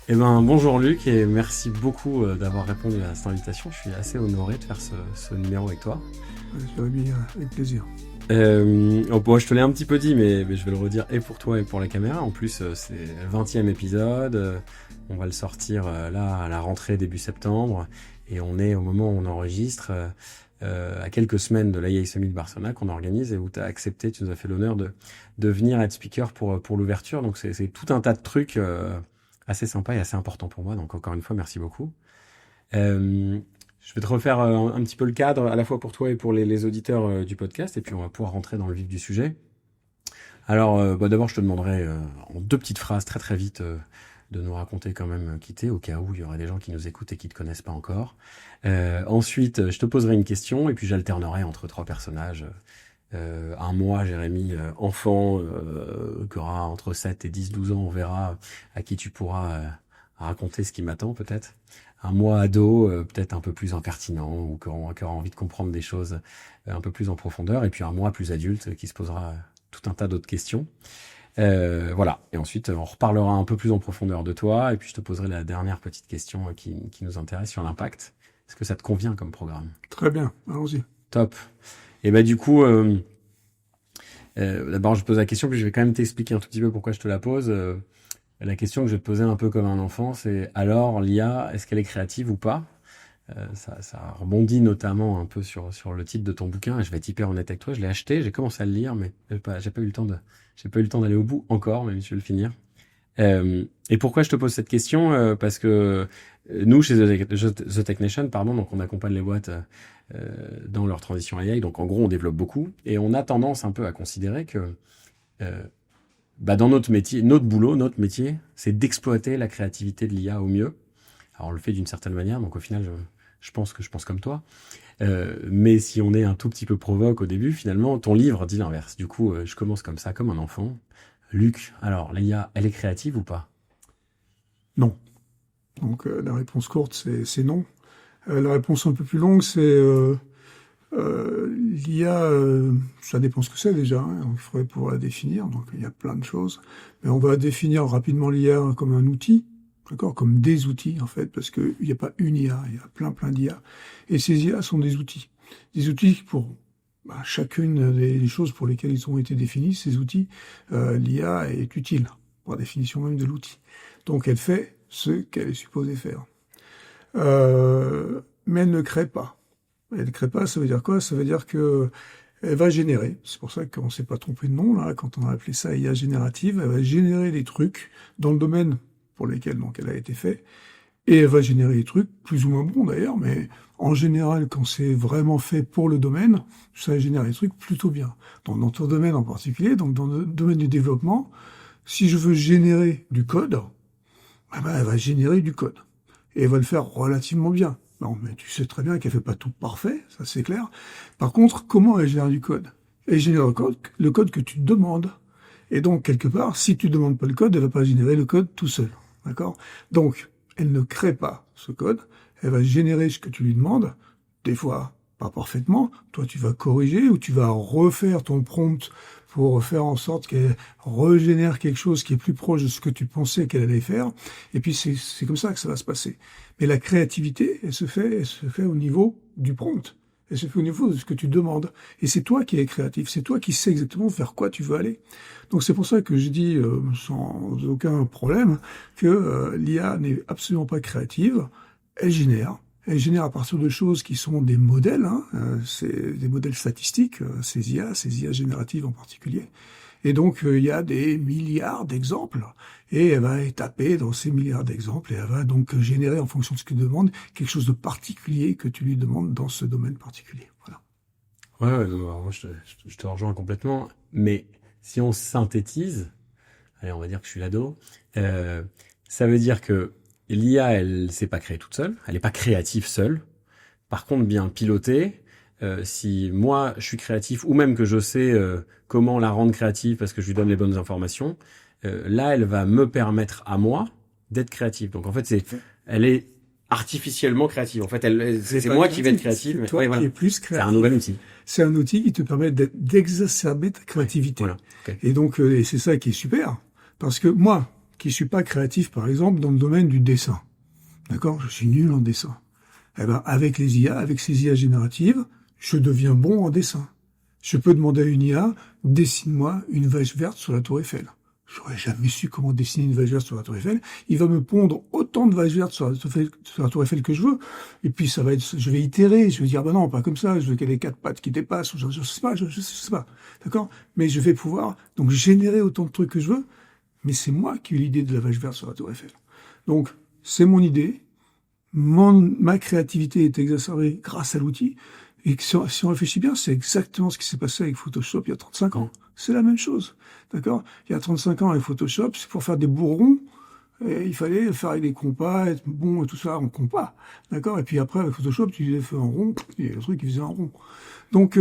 Bonjour Luc et merci beaucoup d'avoir répondu à cette invitation. Je suis assez honoré de faire ce numéro avec toi. Jérémy, avec plaisir. Bon, je te l'ai un petit peu dit, mais je vais le redire et pour toi et pour la caméra. En plus, c'est le 20e épisode. On va le sortir là à la rentrée début septembre. Et on est au moment où on enregistre à quelques semaines de l'AI Summit de Barcelona qu'on organise et où tu as accepté, tu nous as fait l'honneur de venir être speaker pour l'ouverture. Donc c'est tout un tas de trucs assez sympa et assez important pour moi. Donc encore une fois, merci beaucoup. Je vais te refaire un petit peu le cadre, à la fois pour toi et pour les auditeurs du podcast, et puis on va pouvoir rentrer dans le vif du sujet. Alors, d'abord, je te demanderai en deux petites phrases très très vite de nous raconter quand même qui t'es, au cas où il y aurait des gens qui nous écoutent et qui te connaissent pas encore. Ensuite, je te poserai une question, et puis j'alternerai entre trois personnages. Moi, Jérémy, enfant, qui aura entre 7 et 10-12 ans, on verra à qui tu pourras raconter ce qui m'attend peut-être. Un moi ado, peut-être un peu plus incartinant, ou qui aura envie de comprendre des choses un peu plus en profondeur, et puis un moi plus adulte qui se posera tout un tas d'autres questions. Voilà, et ensuite on reparlera un peu plus en profondeur de toi, et puis je te poserai la dernière petite question qui nous intéresse sur l'impact. Est-ce que ça te convient comme programme? Très bien, allons-y. Top. Et du coup, d'abord je pose la question, puis je vais quand même t'expliquer un tout petit peu pourquoi je te la pose. La question que je vais te poser un peu comme un enfant, c'est alors l'IA, est-ce qu'elle est créative ou pas? Ça rebondit notamment un peu sur le titre de ton bouquin, et je vais être hyper honnête avec toi, je l'ai acheté, j'ai commencé à le lire, mais j'ai pas eu le temps d'aller au bout encore, même si je vais le finir. Et pourquoi je te pose cette question? Parce que nous, chez The Tech Nation, donc on accompagne les boîtes dans leur transition AI, donc en gros on développe beaucoup, et on a tendance un peu à considérer que dans notre métier, notre métier, c'est d'exploiter la créativité de l'IA au mieux. Alors on le fait d'une certaine manière, donc au final, je pense comme toi. Mais si on est un tout petit peu provoque au début, finalement, ton livre dit l'inverse. Du coup, je commence comme ça, comme un enfant. Luc, alors l'IA, elle est créative ou pas? Non. Donc la réponse courte, c'est non. La réponse un peu plus longue, c'est l'IA, ça dépend ce que c'est déjà, hein, donc il faudrait pouvoir la définir, donc il y a plein de choses. Mais on va définir rapidement l'IA comme un outil, d'accord, comme des outils en fait, parce qu'il n'y a pas une IA, il y a plein d'IA. Et ces IA sont des outils. Des outils pour chacune des choses pour lesquelles ils ont été définis, ces outils, l'IA est utile, par définition même de l'outil. Donc elle fait ce qu'elle est supposée faire. Mais elle ne crée pas. Elle ne crée pas, ça veut dire quoi? Ça veut dire que elle va générer. C'est pour ça qu'on ne s'est pas trompé de nom, là, quand on a appelé ça IA générative. Elle va générer des trucs dans le domaine pour lesquels donc elle a été faite. Et elle va générer des trucs, plus ou moins bons d'ailleurs, mais en général, quand c'est vraiment fait pour le domaine, ça génère des trucs plutôt bien. Dans notre domaine en particulier, donc dans le domaine du développement, si je veux générer du code, elle va générer du code. Et elle va le faire relativement bien. Non, mais tu sais très bien qu'elle fait pas tout parfait, ça c'est clair. Par contre, comment elle génère du code? Elle génère le code que tu demandes. Et donc, quelque part, si tu demandes pas le code, elle va pas générer le code tout seul. D'accord? Donc, elle ne crée pas ce code. Elle va générer ce que tu lui demandes. Des fois, pas parfaitement. Toi, tu vas corriger ou tu vas refaire ton prompt pour faire en sorte qu'elle régénère quelque chose qui est plus proche de ce que tu pensais qu'elle allait faire. Et puis, c'est comme ça que ça va se passer. Mais la créativité, elle se fait au niveau du prompt. Elle se fait au niveau de ce que tu demandes. Et c'est toi qui es créatif. C'est toi qui sais exactement vers quoi tu veux aller. Donc, c'est pour ça que je dis, sans aucun problème, que l'IA n'est absolument pas créative. Elle génère. Elle génère à partir de choses qui sont des modèles, hein, c'est des modèles statistiques, ces IA génératives en particulier. Et donc, il y a des milliards d'exemples, et elle va taper dans ces milliards d'exemples, et elle va donc générer, en fonction de ce que tu demandes, quelque chose de particulier que tu lui demandes dans ce domaine particulier. Voilà. Ouais, moi je te rejoins complètement. Mais si on synthétise, allez, on va dire que je suis l'ado, ça veut dire que l'IA, elle s'est pas créée toute seule, elle est pas créative seule. Par contre, bien pilotée, si moi je suis créatif, ou même que je sais comment la rendre créative parce que je lui donne les bonnes informations, là elle va me permettre à moi d'être créatif. Donc en fait elle est artificiellement créative. En fait, c'est moi qui vais être créatif. C'est toi qui es plus créatif. C'est un nouvel outil. C'est un outil qui te permet d'exacerber ta créativité. Voilà. Okay. Et donc, et c'est ça qui est super. Parce que moi, qui suis pas créatif, par exemple, dans le domaine du dessin. D'accord? Je suis nul en dessin. Eh ben, avec les IA, avec ces IA génératives, je deviens bon en dessin. Je peux demander à une IA, dessine-moi une vache verte sur la Tour Eiffel. J'aurais jamais su comment dessiner une vache verte sur la Tour Eiffel. Il va me pondre autant de vaches vertes sur la Tour Eiffel que je veux. Et puis ça va être, je vais itérer, je vais dire, bah non, pas comme ça, je veux qu'elle ait 4 pattes qui dépassent, je sais pas, je sais pas. D'accord? Mais je vais pouvoir, donc, générer autant de trucs que je veux. Mais c'est moi qui ai eu l'idée de la vache verte sur la Tour Eiffel. Donc, c'est mon idée. Ma créativité est exacerbée grâce à l'outil. Et si on réfléchit bien, c'est exactement ce qui s'est passé avec Photoshop il y a 35 ans. C'est la même chose. D'accord? Il y a 35 ans avec Photoshop, c'est pour faire des bourrons. Et il fallait faire avec des compas, être bon et tout ça en compas. D'accord? Et puis après, avec Photoshop, tu fais un rond, et le truc, il faisait un rond. Donc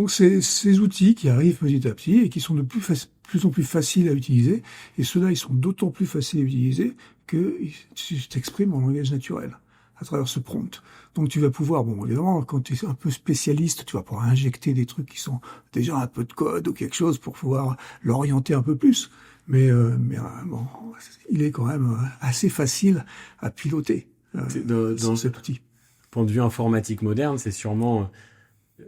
c'est ces outils qui arrivent petit à petit et qui sont de plus en plus faciles à utiliser. Et ceux-là, ils sont d'autant plus faciles à utiliser que tu t'exprimes en langage naturel à travers ce prompt. Donc tu vas pouvoir, bon évidemment, quand tu es un peu spécialiste, tu vas pouvoir injecter des trucs qui sont déjà un peu de code ou quelque chose pour pouvoir l'orienter un peu plus. Mais bon, il est quand même assez facile à piloter dans cet outil. Point de vue informatique moderne, c'est sûrement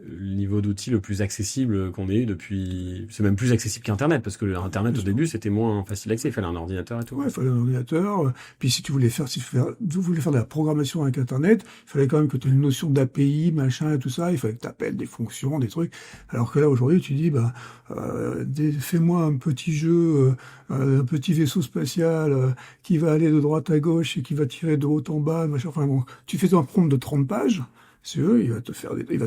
le niveau d'outil le plus accessible qu'on ait eu depuis... C'est même plus accessible qu'Internet, parce que Internet, au début, c'était moins facile d'accès. Il fallait un ordinateur et tout. Ouais, il fallait un ordinateur. Puis si tu voulais faire de la programmation avec Internet, il fallait quand même que tu aies une notion d'API, machin et tout ça. Il fallait que tu appelles des fonctions, des trucs. Alors que là, aujourd'hui, tu dis, fais-moi un petit jeu, un petit vaisseau spatial qui va aller de droite à gauche et qui va tirer de haut en bas, machin. Enfin bon, tu fais un prompt de 30 pages. C'est eux, il va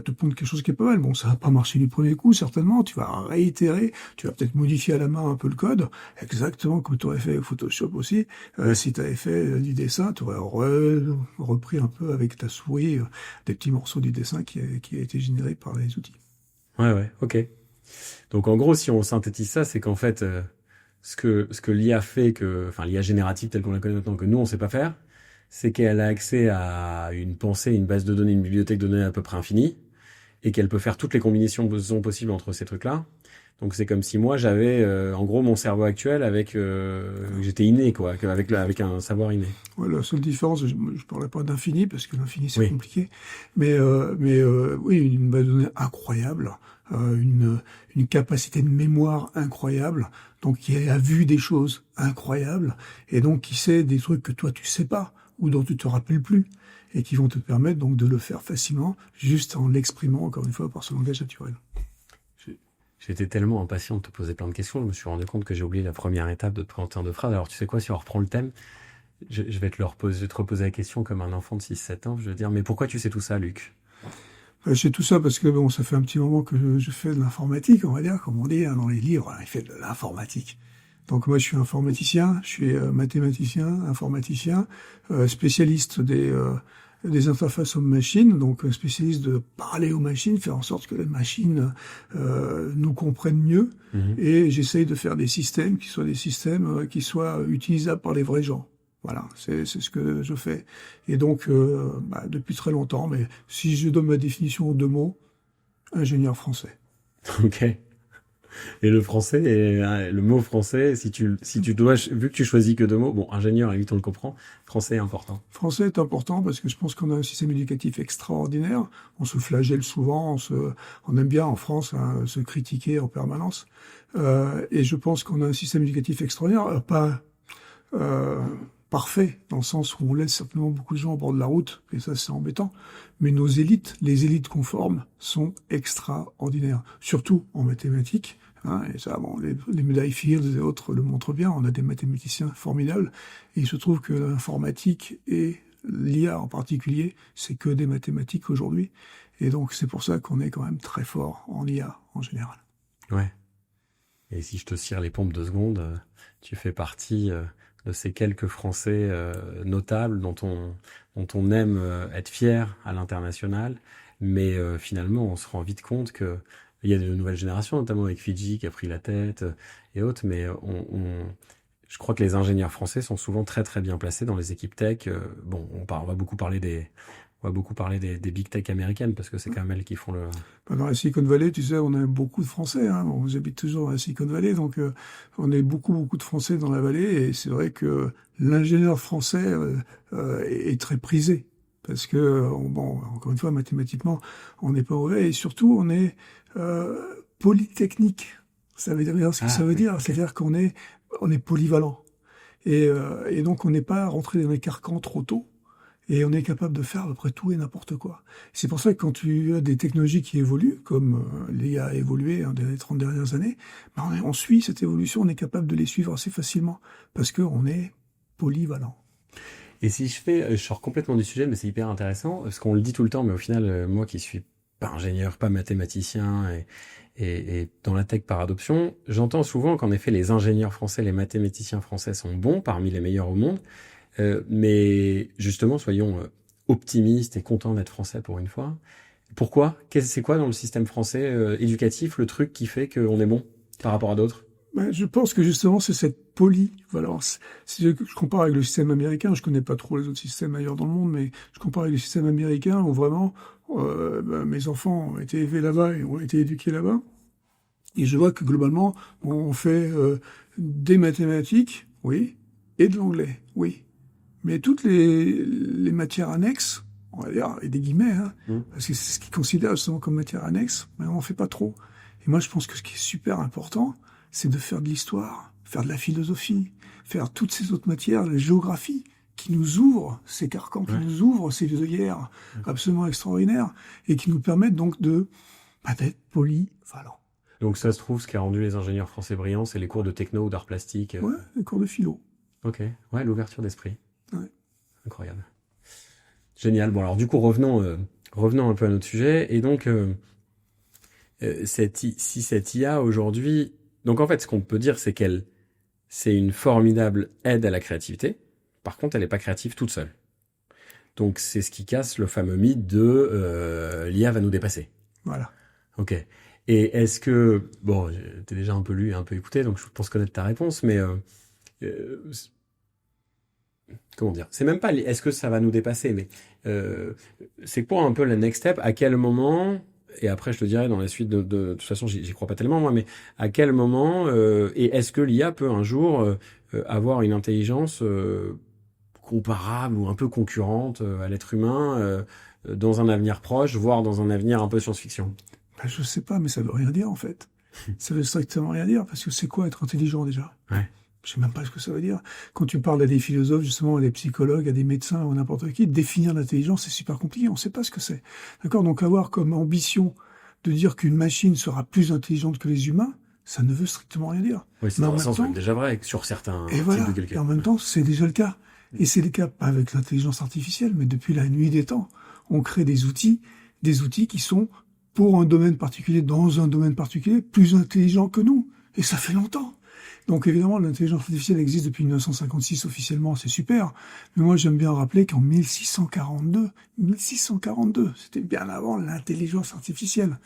te pondre quelque chose qui est pas mal. Bon, ça va pas marcher du premier coup, certainement. Tu vas réitérer, tu vas peut-être modifier à la main un peu le code, exactement comme tu aurais fait avec Photoshop aussi. Si tu avais fait du dessin, tu aurais repris un peu avec ta souris des petits morceaux du dessin qui a été généré par les outils. Ouais, ok. Donc en gros, si on synthétise ça, c'est qu'en fait, ce que l'IA fait, enfin l'IA générative telle qu'on la connaît maintenant, que nous on sait pas faire, c'est qu'elle a accès à une pensée, une base de données, une bibliothèque de données à peu près infinie, et qu'elle peut faire toutes les combinaisons possibles entre ces trucs-là. Donc c'est comme si moi j'avais, en gros, mon cerveau actuel avec, j'étais inné, quoi, avec un savoir inné. Ouais, la seule différence, je parlerai pas d'infini parce que l'infini c'est compliqué, mais oui, une base de données incroyable, une capacité de mémoire incroyable, donc qui a vu des choses incroyables et donc qui sait des trucs que toi tu sais pas ou dont tu te rappelles plus et qui vont te permettre donc de le faire facilement juste en l'exprimant encore une fois par ce langage naturel. J'étais tellement impatient de te poser plein de questions, je me suis rendu compte que j'ai oublié la première étape de te présenter en 2 phrases. Alors tu sais quoi, si on reprend le thème, je vais te reposer la question comme un enfant de 6-7 ans, je vais te dire, mais pourquoi tu sais tout ça, Luc? Je sais tout ça parce que bon, ça fait un petit moment que je fais de l'informatique, on va dire, comme on dit dans les livres, il fait de l'informatique. Donc moi je suis informaticien, je suis mathématicien, informaticien, spécialiste des interfaces hommes-machines, donc spécialiste de parler aux machines, faire en sorte que les machines nous comprennent mieux, et j'essaye de faire des systèmes qui soient utilisables par les vrais gens. Voilà, c'est ce que je fais. Et donc, depuis très longtemps, mais si je donne ma définition en 2 mots, ingénieur français. Ok. Et le français, le mot français, si tu dois, vu que tu choisis que 2 mots, bon, ingénieur, on le comprend, français est important. Français est important parce que je pense qu'on a un système éducatif extraordinaire. On se flagelle souvent, on aime bien en France se critiquer en permanence. Et je pense qu'on a un système éducatif extraordinaire, pas parfait, dans le sens où on laisse simplement beaucoup de gens au bord de la route, et ça c'est embêtant, mais les élites qu'on forme sont extraordinaires, surtout en mathématiques, et ça, bon, les médailles Fields et autres le montrent bien, on a des mathématiciens formidables, et il se trouve que l'informatique et l'IA en particulier, c'est que des mathématiques aujourd'hui, et donc c'est pour ça qu'on est quand même très fort en IA en général. Ouais. Et si je te cire les pompes 2 secondes, tu fais partie de ces quelques Français notables dont on aime être fier à l'international, mais finalement on se rend vite compte que il y a de nouvelles générations, notamment avec Fidji qui a pris la tête et autres, mais je crois que les ingénieurs français sont souvent très très bien placés dans les équipes tech. On va beaucoup parler on va beaucoup parler des big tech américaines parce que c'est quand même elles qui font le... Dans la Silicon Valley, tu sais, on a beaucoup de Français. Hein. On habite toujours dans la Silicon Valley, donc on est beaucoup de Français dans la vallée. Et c'est vrai que l'ingénieur français est très prisé. Parce que, bon, encore une fois, mathématiquement, on n'est pas mauvais. Et surtout, on est polytechnique. Ça veut dire ce que ça veut dire. Okay. C'est-à-dire qu'on est polyvalent. Et donc, on n'est pas rentré dans les carcans trop tôt. Et on est capable de faire à peu près tout et n'importe quoi. C'est pour ça que quand tu as des technologies qui évoluent, comme l'IA a évolué dans les 30 dernières années, ben on suit cette évolution, on est capable de les suivre assez facilement, parce qu'on est polyvalent. Et si je sors complètement du sujet, mais c'est hyper intéressant, parce qu'on le dit tout le temps, mais au final, moi qui suis pas ingénieur, pas mathématicien, et dans la tech par adoption, j'entends souvent qu'en effet les ingénieurs français, les mathématiciens français sont bons, parmi les meilleurs au monde, mais justement, soyons optimistes et contents d'être français pour une fois. Pourquoi ? C'est quoi dans le système français éducatif le truc qui fait qu'on est bon par rapport à d'autres ? Ben, je pense que justement c'est cette polyvalence. Si je compare avec le système américain, je connais pas trop les autres systèmes ailleurs dans le monde, mais je compare avec le système américain où vraiment mes enfants ont été élevés là-bas et ont été éduqués là-bas. Et je vois que globalement on fait des mathématiques, oui, et de l'anglais, oui. Mais toutes les matières annexes, on va dire, et des guillemets, hein, parce que c'est ce qu'ils considèrent justement comme matière annexe, mais on n'en fait pas trop. Et moi, je pense que ce qui est super important, c'est de faire de l'histoire, faire de la philosophie, faire toutes ces autres matières, la géographie, qui nous ouvrent ces carcans, qui nous ouvrent ces œillères absolument extraordinaires, et qui nous permettent donc d'être polyvalents. Donc ça se trouve, ce qui a rendu les ingénieurs français brillants, c'est les cours de techno ou d'art plastique. Ouais, les cours de philo. Ok, ouais, l'ouverture d'esprit. Ouais. Incroyable. Génial. Bon, alors du coup, revenons un peu à notre sujet. Et donc, si cette IA aujourd'hui... Donc en fait, ce qu'on peut dire, c'est c'est une formidable aide à la créativité. Par contre, elle n'est pas créative toute seule. Donc c'est ce qui casse le fameux mythe de l'IA va nous dépasser. Voilà. Ok. Et est-ce que... Bon, t'es déjà un peu lu et un peu écouté, donc je pense connaître ta réponse, mais... comment dire, c'est même pas est-ce que ça va nous dépasser, mais c'est quoi un peu la next step, à quel moment, et après je te dirai dans la suite de toute façon j'y crois pas tellement moi, mais à quel moment et est-ce que l'IA peut un jour avoir une intelligence comparable ou un peu concurrente à l'être humain dans un avenir proche, voire dans un avenir un peu science-fiction? Ben, je sais pas, mais ça veut rien dire en fait. Ça veut strictement rien dire, parce que c'est quoi être intelligent déjà? Ouais. Je sais même pas ce que ça veut dire. Quand tu parles à des philosophes, justement, à des psychologues, à des médecins ou n'importe qui, définir l'intelligence, c'est super compliqué. On sait pas ce que c'est. D'accord? Donc avoir comme ambition de dire qu'une machine sera plus intelligente que les humains, ça ne veut strictement rien dire. Oui, c'est déjà vrai sur certains types de calculs. Et en même temps, c'est déjà le cas. Et c'est le cas pas avec l'intelligence artificielle, mais depuis la nuit des temps. On crée des outils qui sont pour un domaine particulier, dans un domaine particulier, plus intelligents que nous. Et ça fait longtemps. Donc évidemment, l'intelligence artificielle existe depuis 1956 officiellement, c'est super. Mais moi, j'aime bien rappeler qu'en 1642, c'était bien avant l'intelligence artificielle.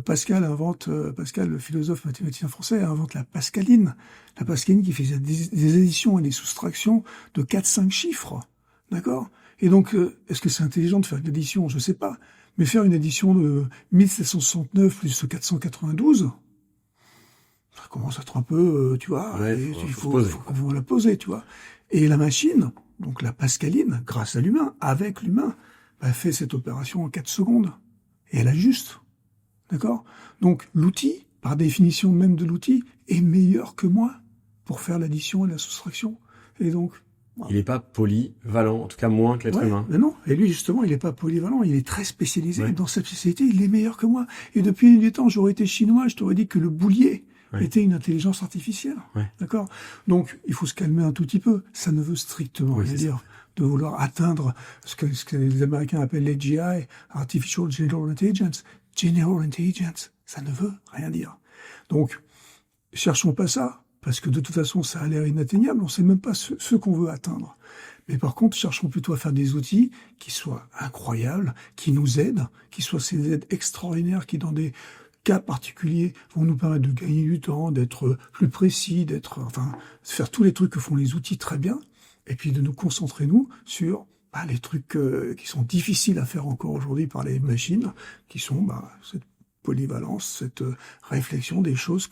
Pascal, le philosophe mathématicien français, invente la Pascaline. La Pascaline qui faisait des additions et des soustractions de 4-5 chiffres. D'accord? Et donc, est-ce que c'est intelligent de faire une addition? Je sais pas. Mais faire une addition de 1769 plus 492, ça commence à être un peu, tu vois, ouais, il faut qu'on la poser, tu vois. Et la machine, donc la Pascaline, grâce à l'humain, avec l'humain, fait cette opération en 4 secondes. Et elle ajuste. D'accord? Donc l'outil, par définition même de l'outil, est meilleur que moi pour faire l'addition et la soustraction. Et donc... Il n'est pas polyvalent, en tout cas moins que l'être humain. Mais non, et lui justement, il n'est pas polyvalent, il est très spécialisé. Ouais. Dans cette spécialité, il est meilleur que moi. Et depuis des temps, j'aurais été chinois, je t'aurais dit que le boulier était une intelligence artificielle. Ouais. D'accord? Donc, il faut se calmer un tout petit peu. Ça ne veut strictement rien dire de vouloir atteindre ce que les Américains appellent les GI, Artificial General Intelligence. General Intelligence, ça ne veut rien dire. Donc, cherchons pas ça. Parce que de toute façon, ça a l'air inatteignable, on ne sait même pas ce qu'on veut atteindre. Mais par contre, cherchons plutôt à faire des outils qui soient incroyables, qui nous aident, qui soient ces aides extraordinaires qui, dans des cas particuliers, vont nous permettre de gagner du temps, d'être plus précis, de faire tous les trucs que font les outils très bien, et puis de nous concentrer, nous, sur les trucs qui sont difficiles à faire encore aujourd'hui par les machines, qui sont cette polyvalence, cette réflexion des choses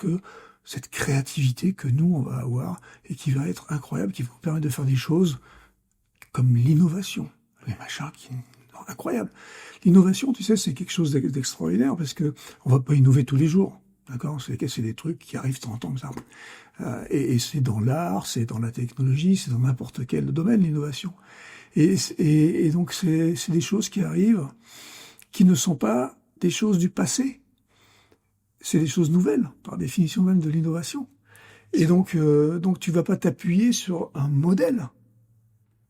cette créativité que nous, on va avoir et qui va être incroyable, qui va nous permettre de faire des choses comme l'innovation. Les machins incroyables. L'innovation, tu sais, c'est quelque chose d'extraordinaire parce que on va pas innover tous les jours. D'accord? C'est des trucs qui arrivent de temps en temps comme ça. Et c'est dans l'art, c'est dans la technologie, c'est dans n'importe quel domaine, l'innovation. Et donc, c'est des choses qui arrivent, qui ne sont pas des choses du passé. C'est des choses nouvelles, par définition même de l'innovation. Et donc tu vas pas t'appuyer sur un modèle.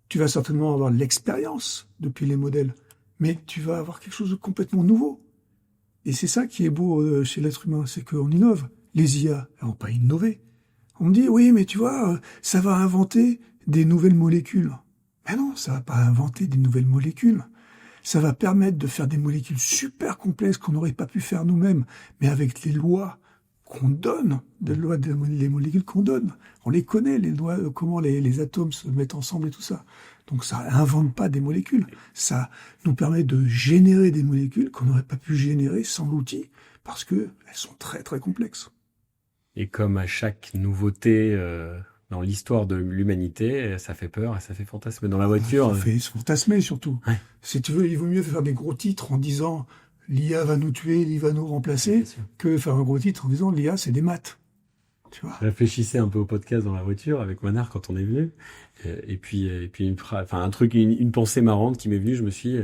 Tu vas certainement avoir l'expérience depuis les modèles, mais tu vas avoir quelque chose de complètement nouveau. Et c'est ça qui est beau chez l'être humain, c'est qu'on innove. Les IA, elles n'ont pas innové. On me dit, oui, mais tu vois, ça va inventer des nouvelles molécules. Mais non, ça va pas inventer des nouvelles molécules. Ça va permettre de faire des molécules super complexes qu'on n'aurait pas pu faire nous-mêmes, mais avec les lois qu'on donne, les molécules qu'on donne. On les connaît, les lois, comment les atomes se mettent ensemble et tout ça. Donc ça invente pas des molécules. Ça nous permet de générer des molécules qu'on n'aurait pas pu générer sans l'outil, parce que elles sont très très complexes. Et comme à chaque nouveauté dans l'histoire de l'humanité, ça fait peur et ça fait fantasmer. Dans la voiture... Ça fait fantasmer surtout. Ouais. Si tu veux, il vaut mieux faire des gros titres en disant l'IA va nous tuer, l'IA va nous remplacer, que faire un gros titre en disant l'IA c'est des maths. Tu vois. Je réfléchissais un peu au podcast dans la voiture avec Manard quand on est venu. Et puis une pensée marrante qui m'est venue, je me suis dit,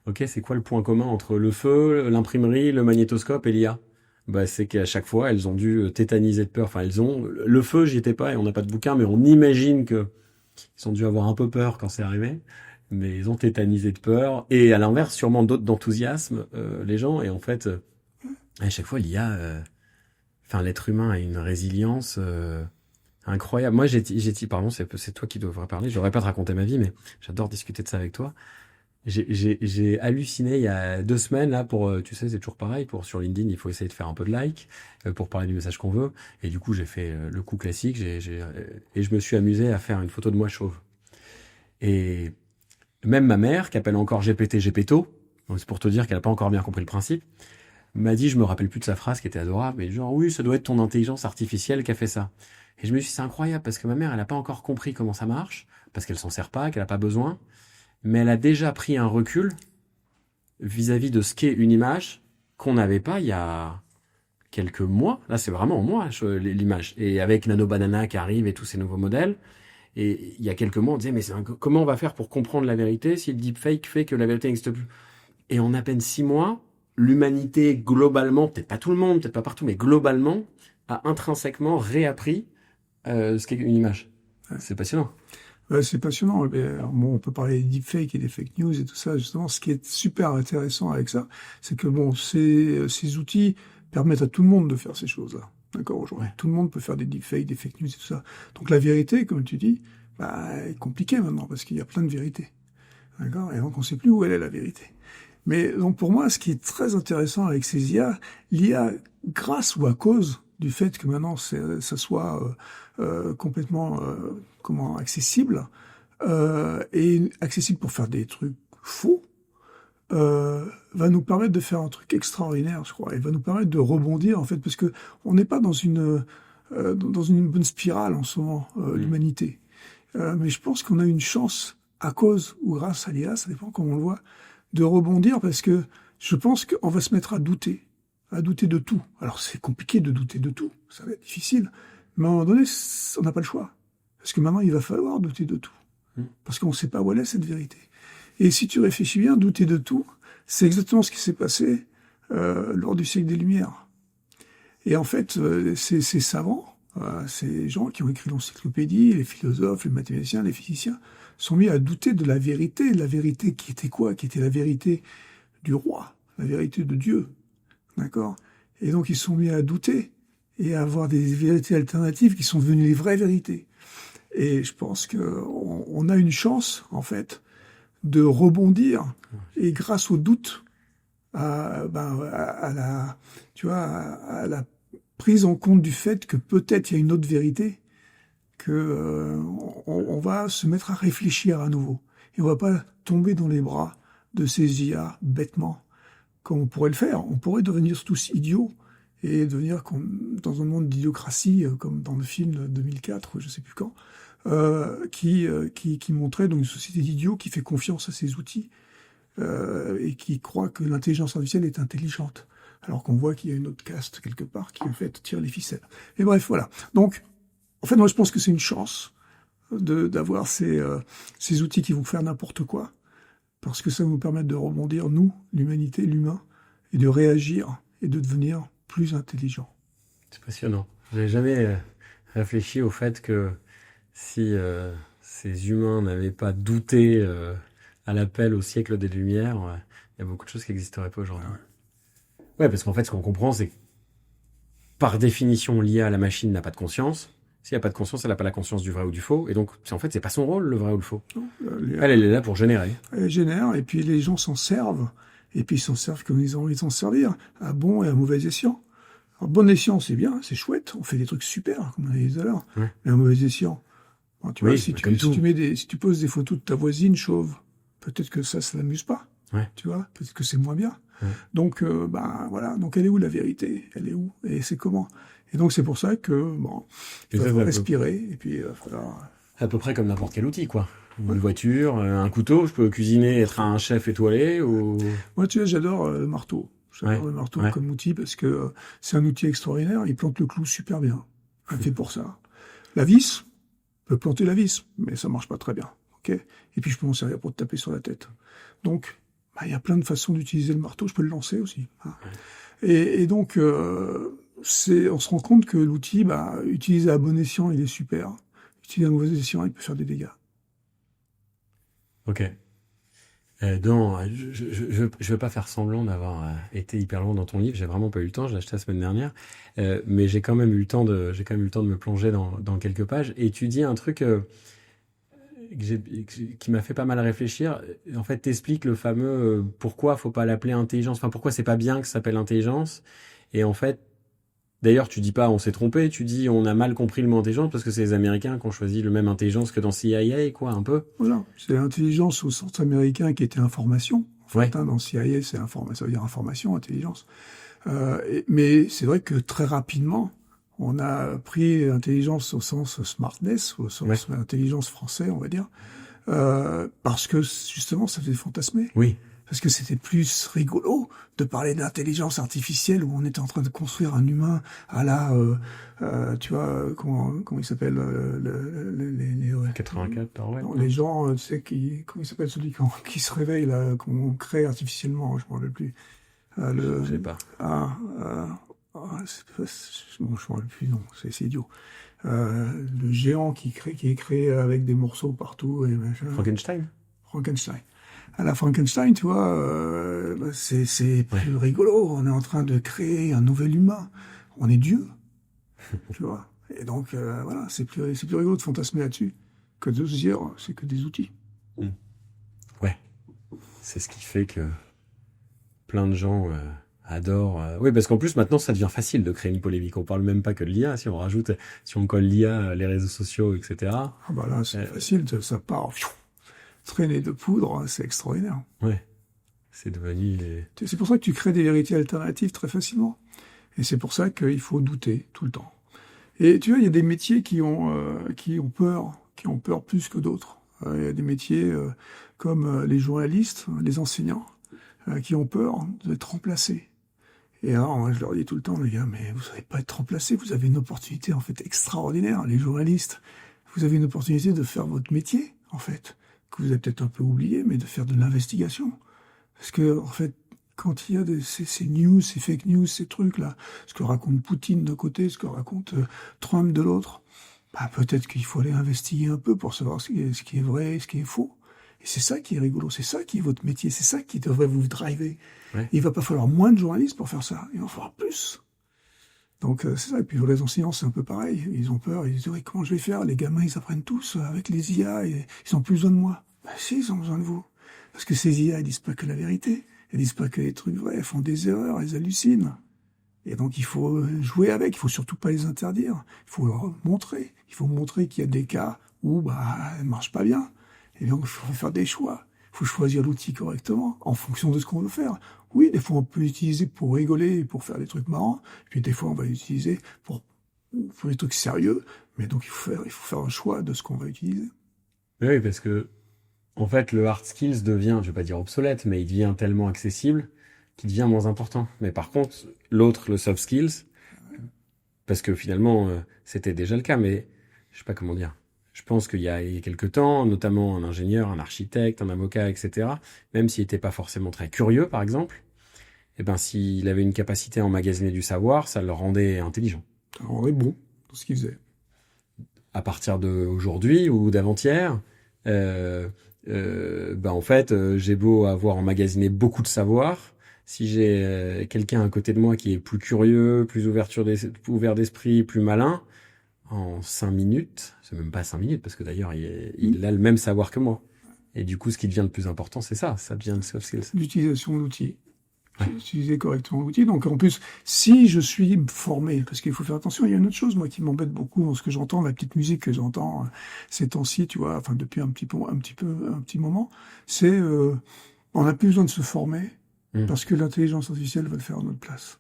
ok, c'est quoi le point commun entre le feu, l'imprimerie, le magnétoscope et l'IA? C'est qu'à chaque fois, elles ont dû tétaniser de peur. Enfin, le feu, j'y étais pas et on n'a pas de bouquin, mais on imagine que ils ont dû avoir un peu peur quand c'est arrivé. Mais ils ont tétanisé de peur. Et à l'inverse, sûrement d'autres d'enthousiasme, les gens. Et en fait, à chaque fois, l'IA, l'être humain a une résilience incroyable. Moi, pardon, c'est toi qui devrais parler. J'aurais pas te raconter ma vie, mais j'adore discuter de ça avec toi. J'ai halluciné il y a 2 semaines là tu sais, c'est toujours pareil sur LinkedIn, il faut essayer de faire un peu de like pour parler du message qu'on veut. Et du coup, j'ai fait le coup classique, et je me suis amusé à faire une photo de moi chauve. Et même ma mère, qui appelle encore GPT Gepetto, donc c'est pour te dire qu'elle a pas encore bien compris le principe, m'a dit, je me rappelle plus de sa phrase qui était adorable, mais genre oui, ça doit être ton intelligence artificielle qui a fait ça. Et je me suis dit, c'est incroyable parce que ma mère, elle a pas encore compris comment ça marche, parce qu'elle s'en sert pas, qu'elle a pas besoin. Mais elle a déjà pris un recul vis-à-vis de ce qu'est une image qu'on n'avait pas il y a quelques mois. Là, c'est vraiment moi, l'image. Et avec Nano Banana qui arrive et tous ces nouveaux modèles. Et il y a quelques mois, on disait, mais comment on va faire pour comprendre la vérité si le deepfake fait que la vérité n'existe plus? Et en à peine 6 mois, l'humanité, globalement, peut-être pas tout le monde, peut-être pas partout, mais globalement, a intrinsèquement réappris ce qu'est une image. C'est passionnant. C'est passionnant. Bon, on peut parler des deepfakes et des fake news et tout ça. Justement, ce qui est super intéressant avec ça, c'est que ces outils permettent à tout le monde de faire ces choses-là. D'accord, aujourd'hui. Ouais. Tout le monde peut faire des deepfakes, des fake news et tout ça. Donc la vérité, comme tu dis, est compliquée maintenant parce qu'il y a plein de vérités. D'accord. Et donc on ne sait plus où elle est la vérité. Mais donc pour moi, ce qui est très intéressant avec ces IA, l'IA, grâce ou à cause du fait que maintenant ça soit complètement accessible et accessible pour faire des trucs faux, va nous permettre de faire un truc extraordinaire, je crois, et va nous permettre de rebondir en fait, parce que on n'est pas dans une bonne spirale en ce moment, l'humanité. Mais je pense qu'on a une chance à cause ou grâce à l'IA, ça dépend comment on le voit, de rebondir, parce que je pense qu'on va se mettre à douter de tout. Alors c'est compliqué de douter de tout, ça va être difficile, mais à un moment donné, on n'a pas le choix. Parce que maintenant, il va falloir douter de tout. Parce qu'on ne sait pas où elle est, cette vérité. Et si tu réfléchis bien, douter de tout, c'est exactement ce qui s'est passé lors du siècle des Lumières. Et en fait, ces savants, ces gens qui ont écrit l'encyclopédie, les philosophes, les mathématiciens, les physiciens, sont mis à douter de la vérité. La vérité qui était quoi? Qui était la vérité du roi, la vérité de Dieu. D'accord? Et donc, ils sont mis à douter et à avoir des vérités alternatives qui sont devenues les vraies vérités. Et je pense qu'on a une chance, en fait, de rebondir. Et grâce au doute, à la prise en compte du fait que peut-être il y a une autre vérité, on va se mettre à réfléchir à nouveau. Et on va pas tomber dans les bras de ces IA bêtement, comme on pourrait le faire. On pourrait devenir tous idiots et devenir dans un monde d'idiocratie, comme dans le film 2004, je sais plus quand, qui montrait donc une société d'idiots qui fait confiance à ces outils et qui croit que l'intelligence artificielle est intelligente, alors qu'on voit qu'il y a une autre caste quelque part qui en fait tire les ficelles. Et bref, voilà. Donc, en fait, moi je pense que c'est une chance d'avoir ces outils qui vont faire n'importe quoi, parce que ça va nous permettre de rebondir, nous, l'humanité, l'humain, et de réagir et de devenir plus intelligent. C'est passionnant. J'avais jamais réfléchi au fait que si ces humains n'avaient pas douté à l'appel au siècle des Lumières, il y a beaucoup de choses qui n'existeraient pas aujourd'hui. Ouais, parce qu'en fait, ce qu'on comprend, c'est que par définition, l'IA à la machine n'a pas de conscience. S'il n'y a pas de conscience, elle n'a pas la conscience du vrai ou du faux. Et donc, en fait, c'est pas son rôle, le vrai ou le faux. Elle est là pour générer. Elle génère, et puis les gens s'en servent. Et puis ils s'en servent comme ils ont envie de s'en servir, à bon et à mauvais escient. Alors, bon escient, c'est bien, c'est chouette, on fait des trucs super, comme on a dit tout à l'heure. Ouais. Mais à mauvais escient, bon, tu vois, si tu poses des photos de ta voisine chauve, peut-être que ça l'amuse pas. Ouais. Tu vois, peut-être que c'est moins bien. Ouais. Donc, voilà. Donc, elle est où la vérité? Elle est où? Et c'est comment? Et donc, c'est pour ça que, bon, il faut respirer, et puis, il va falloir... À peu près comme n'importe quel outil, quoi. Une voiture, un couteau, je peux cuisiner, être un chef étoilé, ou... Moi, tu vois, j'adore le marteau. J'adore le marteau comme outil, parce que c'est un outil extraordinaire, il plante le clou super bien. Il est fait pour ça. La vis, je peux planter la vis, mais ça marche pas très bien. Ok. Et puis, je peux m'en servir pour te taper sur la tête. Donc, il y a plein de façons d'utiliser le marteau, je peux le lancer aussi. Hein. Et donc, on se rend compte que l'outil, utilisé à bon escient, il est super. Utilisé à mauvais escient, il peut faire des dégâts. Ok. Je veux pas faire semblant d'avoir été hyper loin dans ton livre. J'ai vraiment pas eu le temps. Je l'ai acheté la semaine dernière, mais j'ai quand même eu le temps de me plonger dans quelques pages. Et tu dis un truc qui m'a fait pas mal réfléchir. En fait, t'expliques le fameux pourquoi faut pas l'appeler intelligence. Enfin, pourquoi c'est pas bien que ça s'appelle intelligence. Et en fait, d'ailleurs, tu dis pas on s'est trompé, tu dis on a mal compris le mot intelligence parce que c'est les Américains qui ont choisi le même intelligence que dans CIA, quoi, un peu. Voilà, c'est l'intelligence au sens américain qui était information. En fait, dans CIA, c'est information, ça veut dire information, intelligence. Mais c'est vrai que très rapidement, on a pris l'intelligence au sens smartness, au sens intelligence français, on va dire, parce que justement, ça faisait fantasmer. Oui. Parce que c'était plus rigolo de parler d'intelligence artificielle où on était en train de construire un humain à la, tu vois, comment il s'appelle, les 84, les gens, tu sais, comment il s'appelle celui qui se réveille là, qu'on crée artificiellement, je me rappelle plus. Je sais pas. Bon, je me rappelle plus, non, c'est idiot. Le géant qui est créé avec des morceaux partout et machin. Frankenstein. À la Frankenstein, tu vois, c'est plus rigolo. On est en train de créer un nouvel humain. On est Dieu, tu vois. Et donc, voilà, c'est plus rigolo de fantasmer là-dessus que de se dire, c'est que des outils. Ouais. C'est ce qui fait que plein de gens adorent... Oui, parce qu'en plus, maintenant, ça devient facile de créer une polémique. On parle même pas que de l'IA. Si on colle l'IA, les réseaux sociaux, etc. Ah bah là, c'est facile, ça part... Traîner de poudre, c'est extraordinaire. Ouais, c'est devenu... C'est pour ça que tu crées des vérités alternatives très facilement. Et c'est pour ça qu'il faut douter tout le temps. Et tu vois, il y a des métiers qui ont peur plus que d'autres. Il y a des métiers comme les journalistes, les enseignants, qui ont peur d'être remplacés. Et alors, moi, je leur dis tout le temps, les gars, mais vous savez pas être remplacés, vous avez une opportunité en fait extraordinaire, les journalistes. Vous avez une opportunité de faire votre métier, en fait, que vous avez peut-être un peu oublié, mais de faire de l'investigation. Parce que, en fait, quand il y a ces news, ces fake news, ces trucs-là, ce que raconte Poutine d'un côté, ce que raconte Trump de l'autre, peut-être qu'il faut aller investiguer un peu pour savoir ce qui est vrai, ce qui est faux. Et c'est ça qui est rigolo, c'est ça qui est votre métier, c'est ça qui devrait vous driver. Ouais. Il va pas falloir moins de journalistes pour faire ça, il va falloir plus. Donc c'est ça, et puis pour les enseignants c'est un peu pareil, ils ont peur, ils disent oui, comment je vais faire, les gamins ils apprennent tous avec les IA, et ils ont plus besoin de moi. Si, ils ont besoin de vous. Parce que ces IA, elles disent pas que la vérité, elles disent pas que les trucs vrais, elles font des erreurs, elles hallucinent. Et donc il faut jouer avec, il faut surtout pas les interdire, il faut leur montrer, qu'il y a des cas où elles marchent pas bien. Et donc, il faut faire des choix. Il faut choisir l'outil correctement, en fonction de ce qu'on veut faire. Oui, des fois, on peut l'utiliser pour rigoler, pour faire des trucs marrants. Puis des fois, on va l'utiliser pour des trucs sérieux. Mais donc, il faut faire un choix de ce qu'on va utiliser. Oui, parce que, en fait, le hard skills devient, je vais pas dire obsolète, mais il devient tellement accessible qu'il devient moins important. Mais par contre, l'autre, le soft skills, parce que finalement, c'était déjà le cas, mais je sais pas comment dire. Je pense qu'il y a quelques temps, notamment un ingénieur, un architecte, un avocat, etc., même s'il n'était pas forcément très curieux, par exemple, eh ben, s'il avait une capacité à emmagasiner du savoir, ça le rendait intelligent. Alors, on est bon dans ce qu'il faisait. À partir d'aujourd'hui ou d'avant-hier, ben en fait, j'ai beau avoir emmagasiné beaucoup de savoir, si j'ai quelqu'un à côté de moi qui est plus curieux, plus ouvert d'esprit, plus malin, en 5 minutes, c'est même pas 5 minutes, parce que d'ailleurs, il a le même savoir que moi. Et du coup, ce qui devient le plus important, c'est ça devient le soft skills. L'utilisation de l'outil. Ouais. Utiliser correctement l'outil. Donc, en plus, si je suis formé, parce qu'il faut faire attention, il y a une autre chose, moi, qui m'embête beaucoup dans ce que j'entends, la petite musique que j'entends ces temps-ci, tu vois, enfin, depuis un petit moment, c'est, on n'a plus besoin de se former, parce que l'intelligence artificielle va le faire à notre place.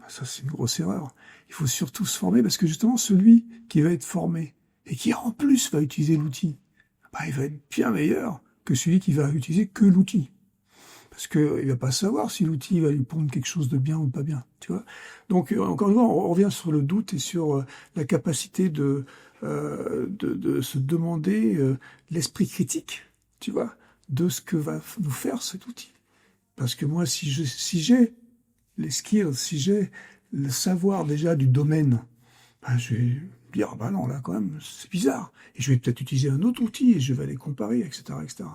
Ça, c'est une grosse erreur. Il faut surtout se former, parce que justement, celui qui va être formé, et qui en plus va utiliser l'outil, bah, il va être bien meilleur que celui qui va utiliser que l'outil. Parce que il va pas savoir si l'outil va lui pondre quelque chose de bien ou pas bien, tu vois. Donc encore une fois, on revient sur le doute et sur la capacité de se demander l'esprit critique, tu vois, de ce que va nous faire cet outil. Parce que moi, si j'ai les skills, si j'ai le savoir déjà du domaine, ben, je vais dire, ah bah non, là, quand même, c'est bizarre. Et je vais peut-être utiliser un autre outil et je vais les comparer, etc., etc.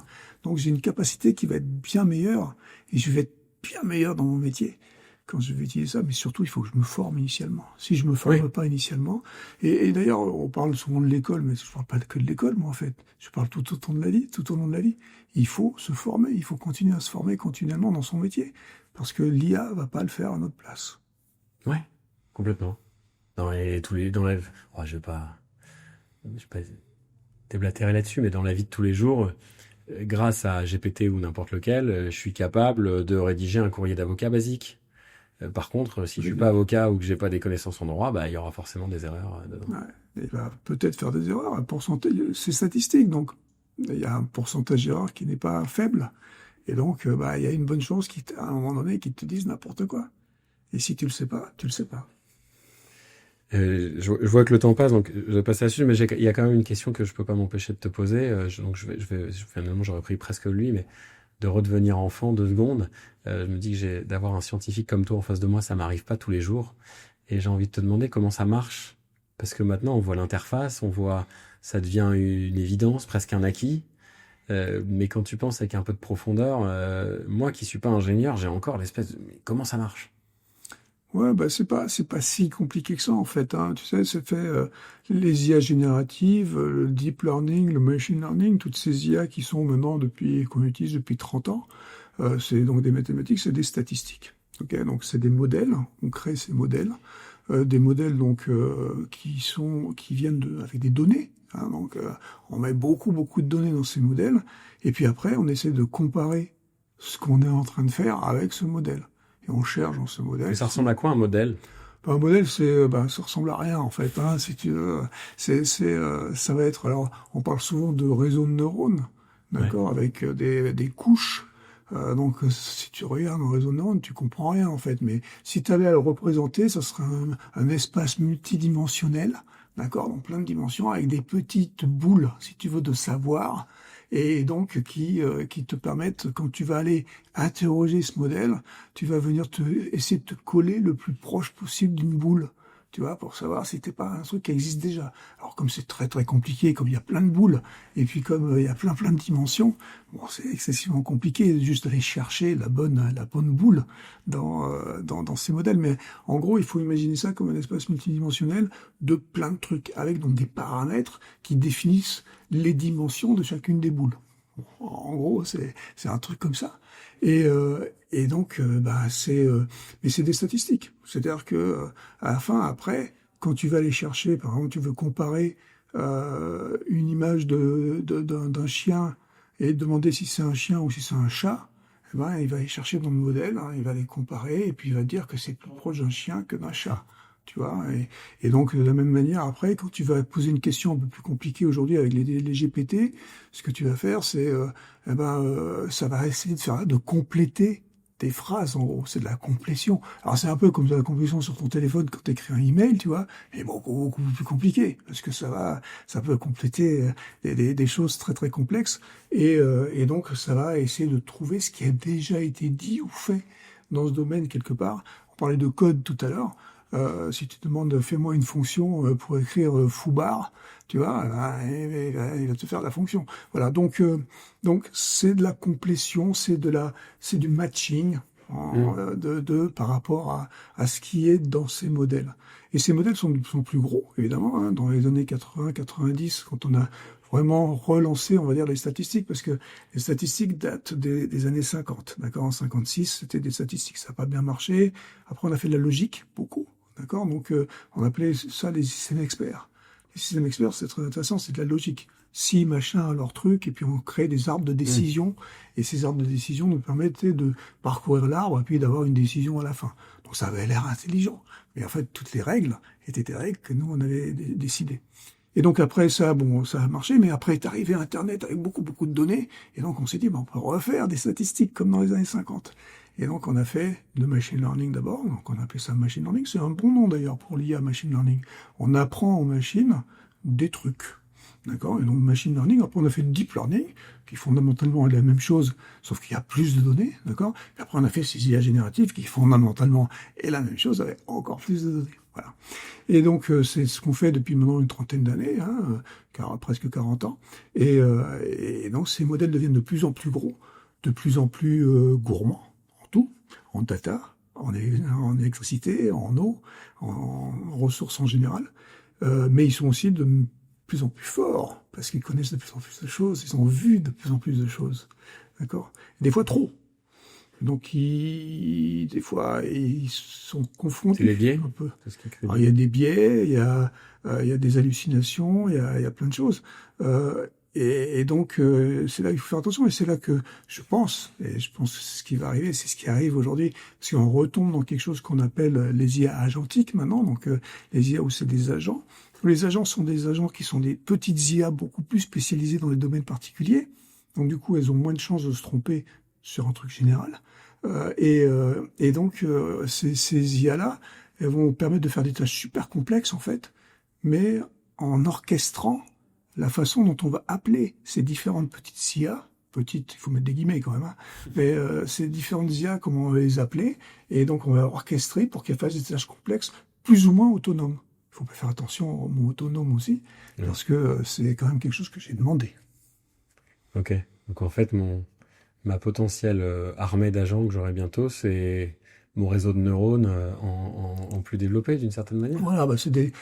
Donc, j'ai une capacité qui va être bien meilleure et je vais être bien meilleur dans mon métier quand je vais utiliser ça. Mais surtout, il faut que je me forme initialement. Si je me forme pas initialement, et d'ailleurs, on parle souvent de l'école, mais je parle pas que de l'école, moi, en fait. Je parle tout au long de la vie, tout au long de la vie. Il faut se former, il faut continuer à se former continuellement dans son métier. Parce que l'IA va pas le faire à notre place. Ouais, complètement. Je vais pas déblatérer là-dessus, mais dans la vie de tous les jours, grâce à GPT ou n'importe lequel, je suis capable de rédiger un courrier d'avocat basique. Par contre, si je suis pas avocat ou que j'ai pas des connaissances en droit, bah, il y aura forcément des erreurs dedans. Ouais, il va peut-être faire des erreurs. Un pourcentage, c'est statistique, donc il y a un pourcentage d'erreurs qui n'est pas faible. Et donc, bah, il y a une bonne chance qu'à un moment donné, qu'ils te disent n'importe quoi. Et si tu le sais pas, tu le sais pas. Je vois que le temps passe, donc je vais passer là-dessus, mais il y a quand même une question que je peux pas m'empêcher de te poser. Donc finalement, j'aurais pris presque lui, mais de redevenir enfant 2 secondes. Je me dis que d'avoir un scientifique comme toi en face de moi, ça m'arrive pas tous les jours. Et j'ai envie de te demander comment ça marche. Parce que maintenant, on voit l'interface, ça devient une évidence, presque un acquis. Mais quand tu penses avec un peu de profondeur, moi qui suis pas ingénieur, j'ai encore l'espèce de, mais comment ça marche? Ouais, bah c'est pas si compliqué que ça en fait. Hein. Tu sais, c'est fait les IA génératives, le deep learning, le machine learning, toutes ces IA qui sont maintenant qu'on utilise depuis 30 ans. C'est donc des mathématiques, c'est des statistiques. Okay, donc c'est des modèles. On crée ces modèles, des modèles donc qui viennent avec des données. Hein, donc on met beaucoup de données dans ces modèles, et puis après on essaie de comparer ce qu'on est en train de faire avec ce modèle. Et on cherche dans ce modèle. Mais ça ressemble à quoi un modèle? Un modèle, ça ressemble à rien en fait. Hein, si tu veux, ça va être. Alors, on parle souvent de réseaux de neurones, d'accord, avec des couches. Donc, si tu regardes un réseau de neurones, tu comprends rien en fait. Mais si tu avais à le représenter, ça serait un espace multidimensionnel, d'accord, dans plein de dimensions, avec des petites boules, si tu veux, de savoir. Et donc qui te permettent, quand tu vas aller interroger ce modèle, tu vas venir essayer de te coller le plus proche possible d'une boule, tu vois, pour savoir si t'es pas un truc qui existe déjà. Alors comme c'est très compliqué, comme il y a plein de boules, et puis comme il y a plein de dimensions, bon, c'est excessivement compliqué juste d'aller chercher la bonne boule dans ces modèles. Mais en gros, il faut imaginer ça comme un espace multidimensionnel de plein de trucs, avec donc des paramètres qui définissent les dimensions de chacune des boules. Bon, en gros, c'est un truc comme ça. Et donc, mais c'est des statistiques. C'est-à-dire que à la fin, après, quand tu vas aller chercher, par exemple, tu veux comparer une image d'un chien et demander si c'est un chien ou si c'est un chat, eh ben, il va aller chercher dans le modèle, hein, il va les comparer, et puis il va dire que c'est plus proche d'un chien que d'un chat. Tu vois, et donc de la même manière, après, quand tu vas poser une question un peu plus compliquée aujourd'hui avec les GPT, ce que tu vas faire, c'est, ça va essayer de compléter tes phrases, en gros, c'est de la complétion. Alors c'est un peu comme de la complétion sur ton téléphone quand tu écris un email, tu vois, mais beaucoup plus compliqué, parce que ça peut compléter des choses très très complexes, et donc ça va essayer de trouver ce qui a déjà été dit ou fait dans ce domaine quelque part. On parlait de code tout à l'heure. Si tu te demandes fais-moi une fonction pour écrire foubar, tu vois, il va te faire la fonction. Voilà, donc c'est de la complétion, c'est du matching par rapport à ce qui est dans ces modèles. Et ces modèles sont plus gros, évidemment, hein, dans les années 80-90, quand on a vraiment relancé, on va dire, les statistiques, parce que les statistiques datent des années 50. D'accord, en 56, c'était des statistiques, ça n'a pas bien marché. Après, on a fait de la logique, beaucoup. D'accord, donc on appelait ça les systèmes experts. Les systèmes experts, c'est très intéressant, c'est de la logique. Si, machin, leur truc, et puis on crée des arbres de décision, et ces arbres de décision nous permettaient de parcourir l'arbre, et puis d'avoir une décision à la fin. Donc ça avait l'air intelligent. Mais en fait, toutes les règles étaient des règles que nous, on avait décidées. Et donc après ça, bon, ça a marché, mais après est arrivé Internet avec beaucoup de données, et donc on s'est dit, on peut refaire des statistiques comme dans les années 50. Et donc on a fait le machine learning d'abord, donc on a appelé ça machine learning, c'est un bon nom d'ailleurs pour l'IA machine learning. On apprend aux machines des trucs, d'accord. Et donc machine learning, après on a fait le deep learning, qui fondamentalement est la même chose, sauf qu'il y a plus de données, d'accord. Et après on a fait ces IA génératives, qui fondamentalement est la même chose avec encore plus de données. Voilà. Et donc c'est ce qu'on fait depuis maintenant une trentaine d'années, hein, presque 40 ans. Et donc ces modèles deviennent de plus en plus gros, de plus en plus gourmands en tout, en data, en électricité, en eau, en ressources en général. Mais ils sont aussi de plus en plus forts parce qu'ils connaissent de plus en plus de choses, ils ont vu de plus en plus de choses, d'accord. Des fois trop. Donc, des fois, ils sont confrontés. C'est les biais un peu. C'est ce qui crée. Alors, il y a des biais, il y a des hallucinations, il y a plein de choses. Et donc, c'est là qu'il faut faire attention. Et c'est là que je pense que ce qui va arriver, c'est ce qui arrive aujourd'hui. Parce qu'on retombe dans quelque chose qu'on appelle les IA agentiques maintenant. Donc, les IA où c'est des agents. Les agents sont des agents qui sont des petites IA beaucoup plus spécialisées dans des domaines particuliers. Donc, du coup, elles ont moins de chances de se tromper sur un truc général. Et donc, ces IA-là, elles vont permettre de faire des tâches super complexes, en fait, mais en orchestrant la façon dont on va appeler ces différentes petites IA, petites, il faut mettre des guillemets quand même, hein, mais ces différentes IA, comment on va les appeler, et donc on va orchestrer pour qu'elles fassent des tâches complexes plus ou moins autonomes. Il faut faire attention au mot autonome aussi, parce que c'est quand même quelque chose que j'ai demandé. Ok, donc en fait, ma potentielle armée d'agents que j'aurai bientôt, c'est mon réseau de neurones en plus développé d'une certaine manière. Voilà, c'est des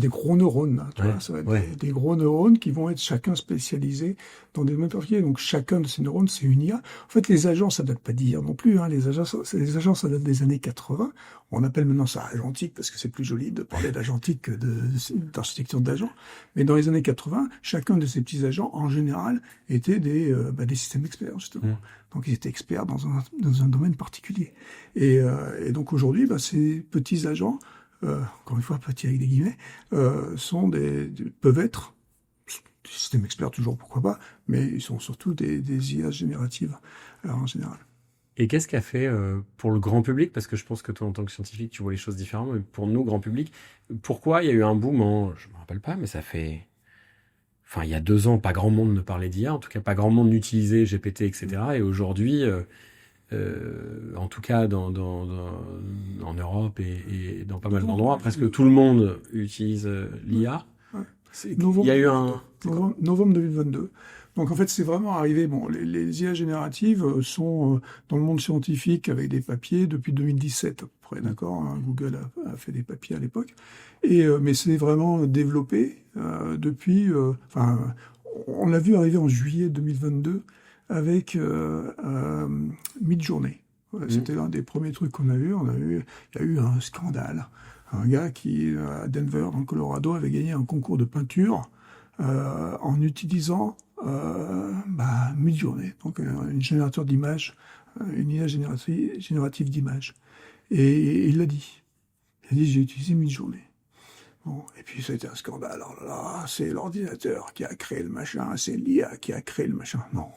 gros neurones, là, tu vois, ça va être des gros neurones qui vont être chacun spécialisés dans des domaines particuliers. Donc chacun de ces neurones, c'est une IA. En fait, les agents, ça date pas d'hier non plus, hein. Les agents, ça date des années 80. On appelle maintenant ça agentique parce que c'est plus joli de parler d'agentique que d'architecture d'agents. Mais dans les années 80, chacun de ces petits agents, en général, étaient des systèmes experts, justement. Donc ils étaient experts dans un domaine particulier. Et donc aujourd'hui, ces petits agents, encore une fois petits avec des guillemets, peuvent être des systèmes experts toujours, pourquoi pas, mais ils sont surtout des IA génératives en général. Et qu'est-ce qu'a fait pour le grand public, parce que je pense que toi en tant que scientifique tu vois les choses différemment, mais pour nous grand public, pourquoi il y a eu un boom je me rappelle pas, mais ça fait... Enfin, il y a 2 ans, pas grand monde ne parlait d'IA, en tout cas pas grand monde n'utilisait GPT, etc. Et aujourd'hui, en tout cas en Europe et dans pas mal d'endroits, presque tout le monde utilise l'IA. Ouais. Il y a eu un... Novembre 2022. Donc en fait, c'est vraiment arrivé. Bon, les IA génératives sont dans le monde scientifique avec des papiers depuis 2017 à peu près, d'accord, hein. Google a fait des papiers à l'époque. Mais c'est vraiment développé depuis. On l'a vu arriver en juillet 2022 avec Midjourney. C'était l'un des premiers trucs qu'on a vu. Il y a eu un scandale. Un gars qui, à Denver, dans le Colorado, avait gagné un concours de peinture en utilisant Midjourney, donc un générateur d'images, une IA générative d'images. Et il l'a dit. Il a dit, j'ai utilisé Midjourney. Bon, et puis ça a été un scandale. Alors là, c'est l'ordinateur qui a créé le machin, c'est l'IA qui a créé le machin. Non,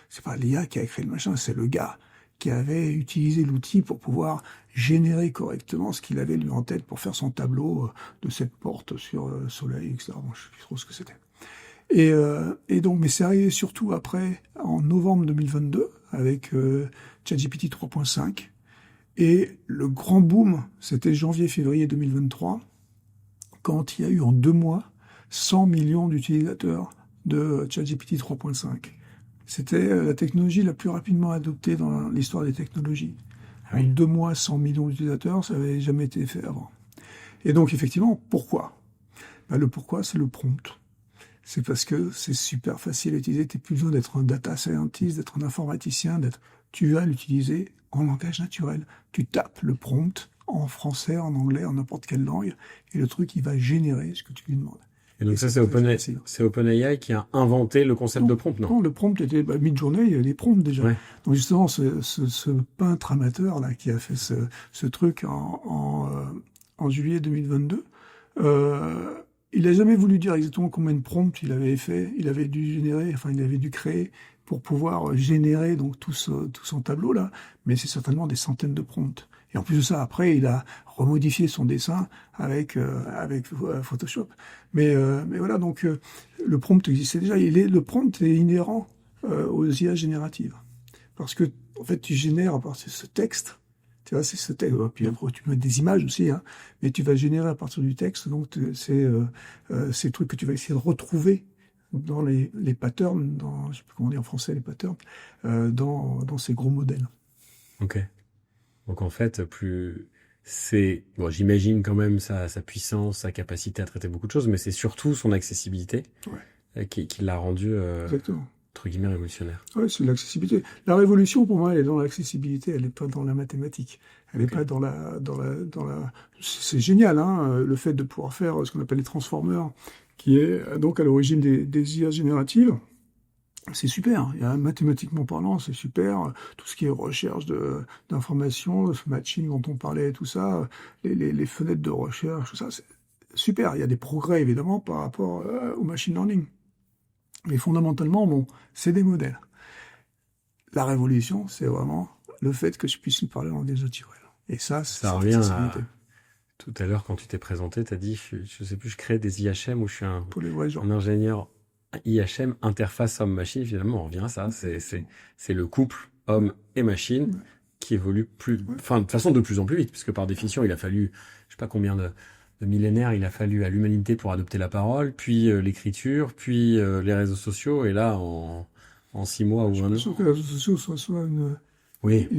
c'est pas l'IA qui a créé le machin, c'est le gars qui avait utilisé l'outil pour pouvoir générer correctement ce qu'il avait lui en tête pour faire son tableau de cette porte sur Soleil, etc. Bon, je sais plus trop ce que c'était. Et donc, mais c'est arrivé surtout après, en novembre 2022, avec ChatGPT 3.5. Et le grand boom, c'était janvier-février 2023, quand il y a eu en 2 mois 100 millions d'utilisateurs de ChatGPT 3.5. C'était la technologie la plus rapidement adoptée dans l'histoire des technologies. En 2 mois, 100 millions d'utilisateurs, ça n'avait jamais été fait avant. Et donc, effectivement, pourquoi ? Le pourquoi, c'est le prompt. C'est parce que c'est super facile à utiliser. Tu n'as plus besoin d'être un data scientist, d'être un informaticien, tu vas l'utiliser en langage naturel. Tu tapes le prompt en français, en anglais, en n'importe quelle langue, et le truc, il va générer ce que tu lui demandes. Et donc ça, c'est OpenAI qui a inventé le concept de prompt, non ? Non, le prompt était Midjourney, il y avait des prompts déjà. Ouais. Donc justement, ce peintre amateur là qui a fait ce truc en juillet 2022, il n'a jamais voulu dire exactement combien de prompts il avait fait. Il avait dû créer pour pouvoir générer donc tout son tableau là, mais c'est certainement des centaines de prompts. Et en plus de ça, après, il a remodifié son dessin avec Photoshop. Mais voilà, donc le prompt existait déjà. Le prompt est inhérent aux IA génératives, parce que en fait, tu génères à partir de ce texte. Tu vois, c'est ce texte. Puis après, tu mets des images aussi, hein, mais tu vas générer à partir du texte. Donc, c'est ces trucs que tu vas essayer de retrouver dans les patterns, je sais plus comment on dit en français les patterns, dans ces gros modèles. Ok. Donc en fait, j'imagine quand même sa puissance, sa capacité à traiter beaucoup de choses, mais c'est surtout son accessibilité qui l'a rendu entre guillemets révolutionnaire. Oui, c'est l'accessibilité. La révolution, pour moi, elle est dans l'accessibilité, elle n'est pas dans la mathématique. Elle n'est pas dans la. C'est génial, hein, le fait de pouvoir faire ce qu'on appelle les transformers, qui est donc à l'origine des IA génératives. C'est super, mathématiquement parlant, c'est super. Tout ce qui est recherche d'informations, ce matching dont on parlait, tout ça, les fenêtres de recherche, tout ça, c'est super. Il y a des progrès, évidemment, par rapport au machine learning. Mais fondamentalement, bon, c'est des modèles. La révolution, c'est vraiment le fait que je puisse lui parler en des naturel. Et ça revient à... Tout à l'heure, quand tu t'es présenté, tu as dit, je sais plus, je crée des IHM ou je suis un ingénieur IHM, interface homme-machine. Finalement, on revient à ça. C'est le couple homme et machine qui évolue de façon de plus en plus vite, puisque par définition, il a fallu, je sais pas combien de millénaires il a fallu à l'humanité pour adopter la parole, puis l'écriture, puis les réseaux sociaux, et là, en 6 mois ou 1 an. Je suis sûr que les réseaux sociaux soient une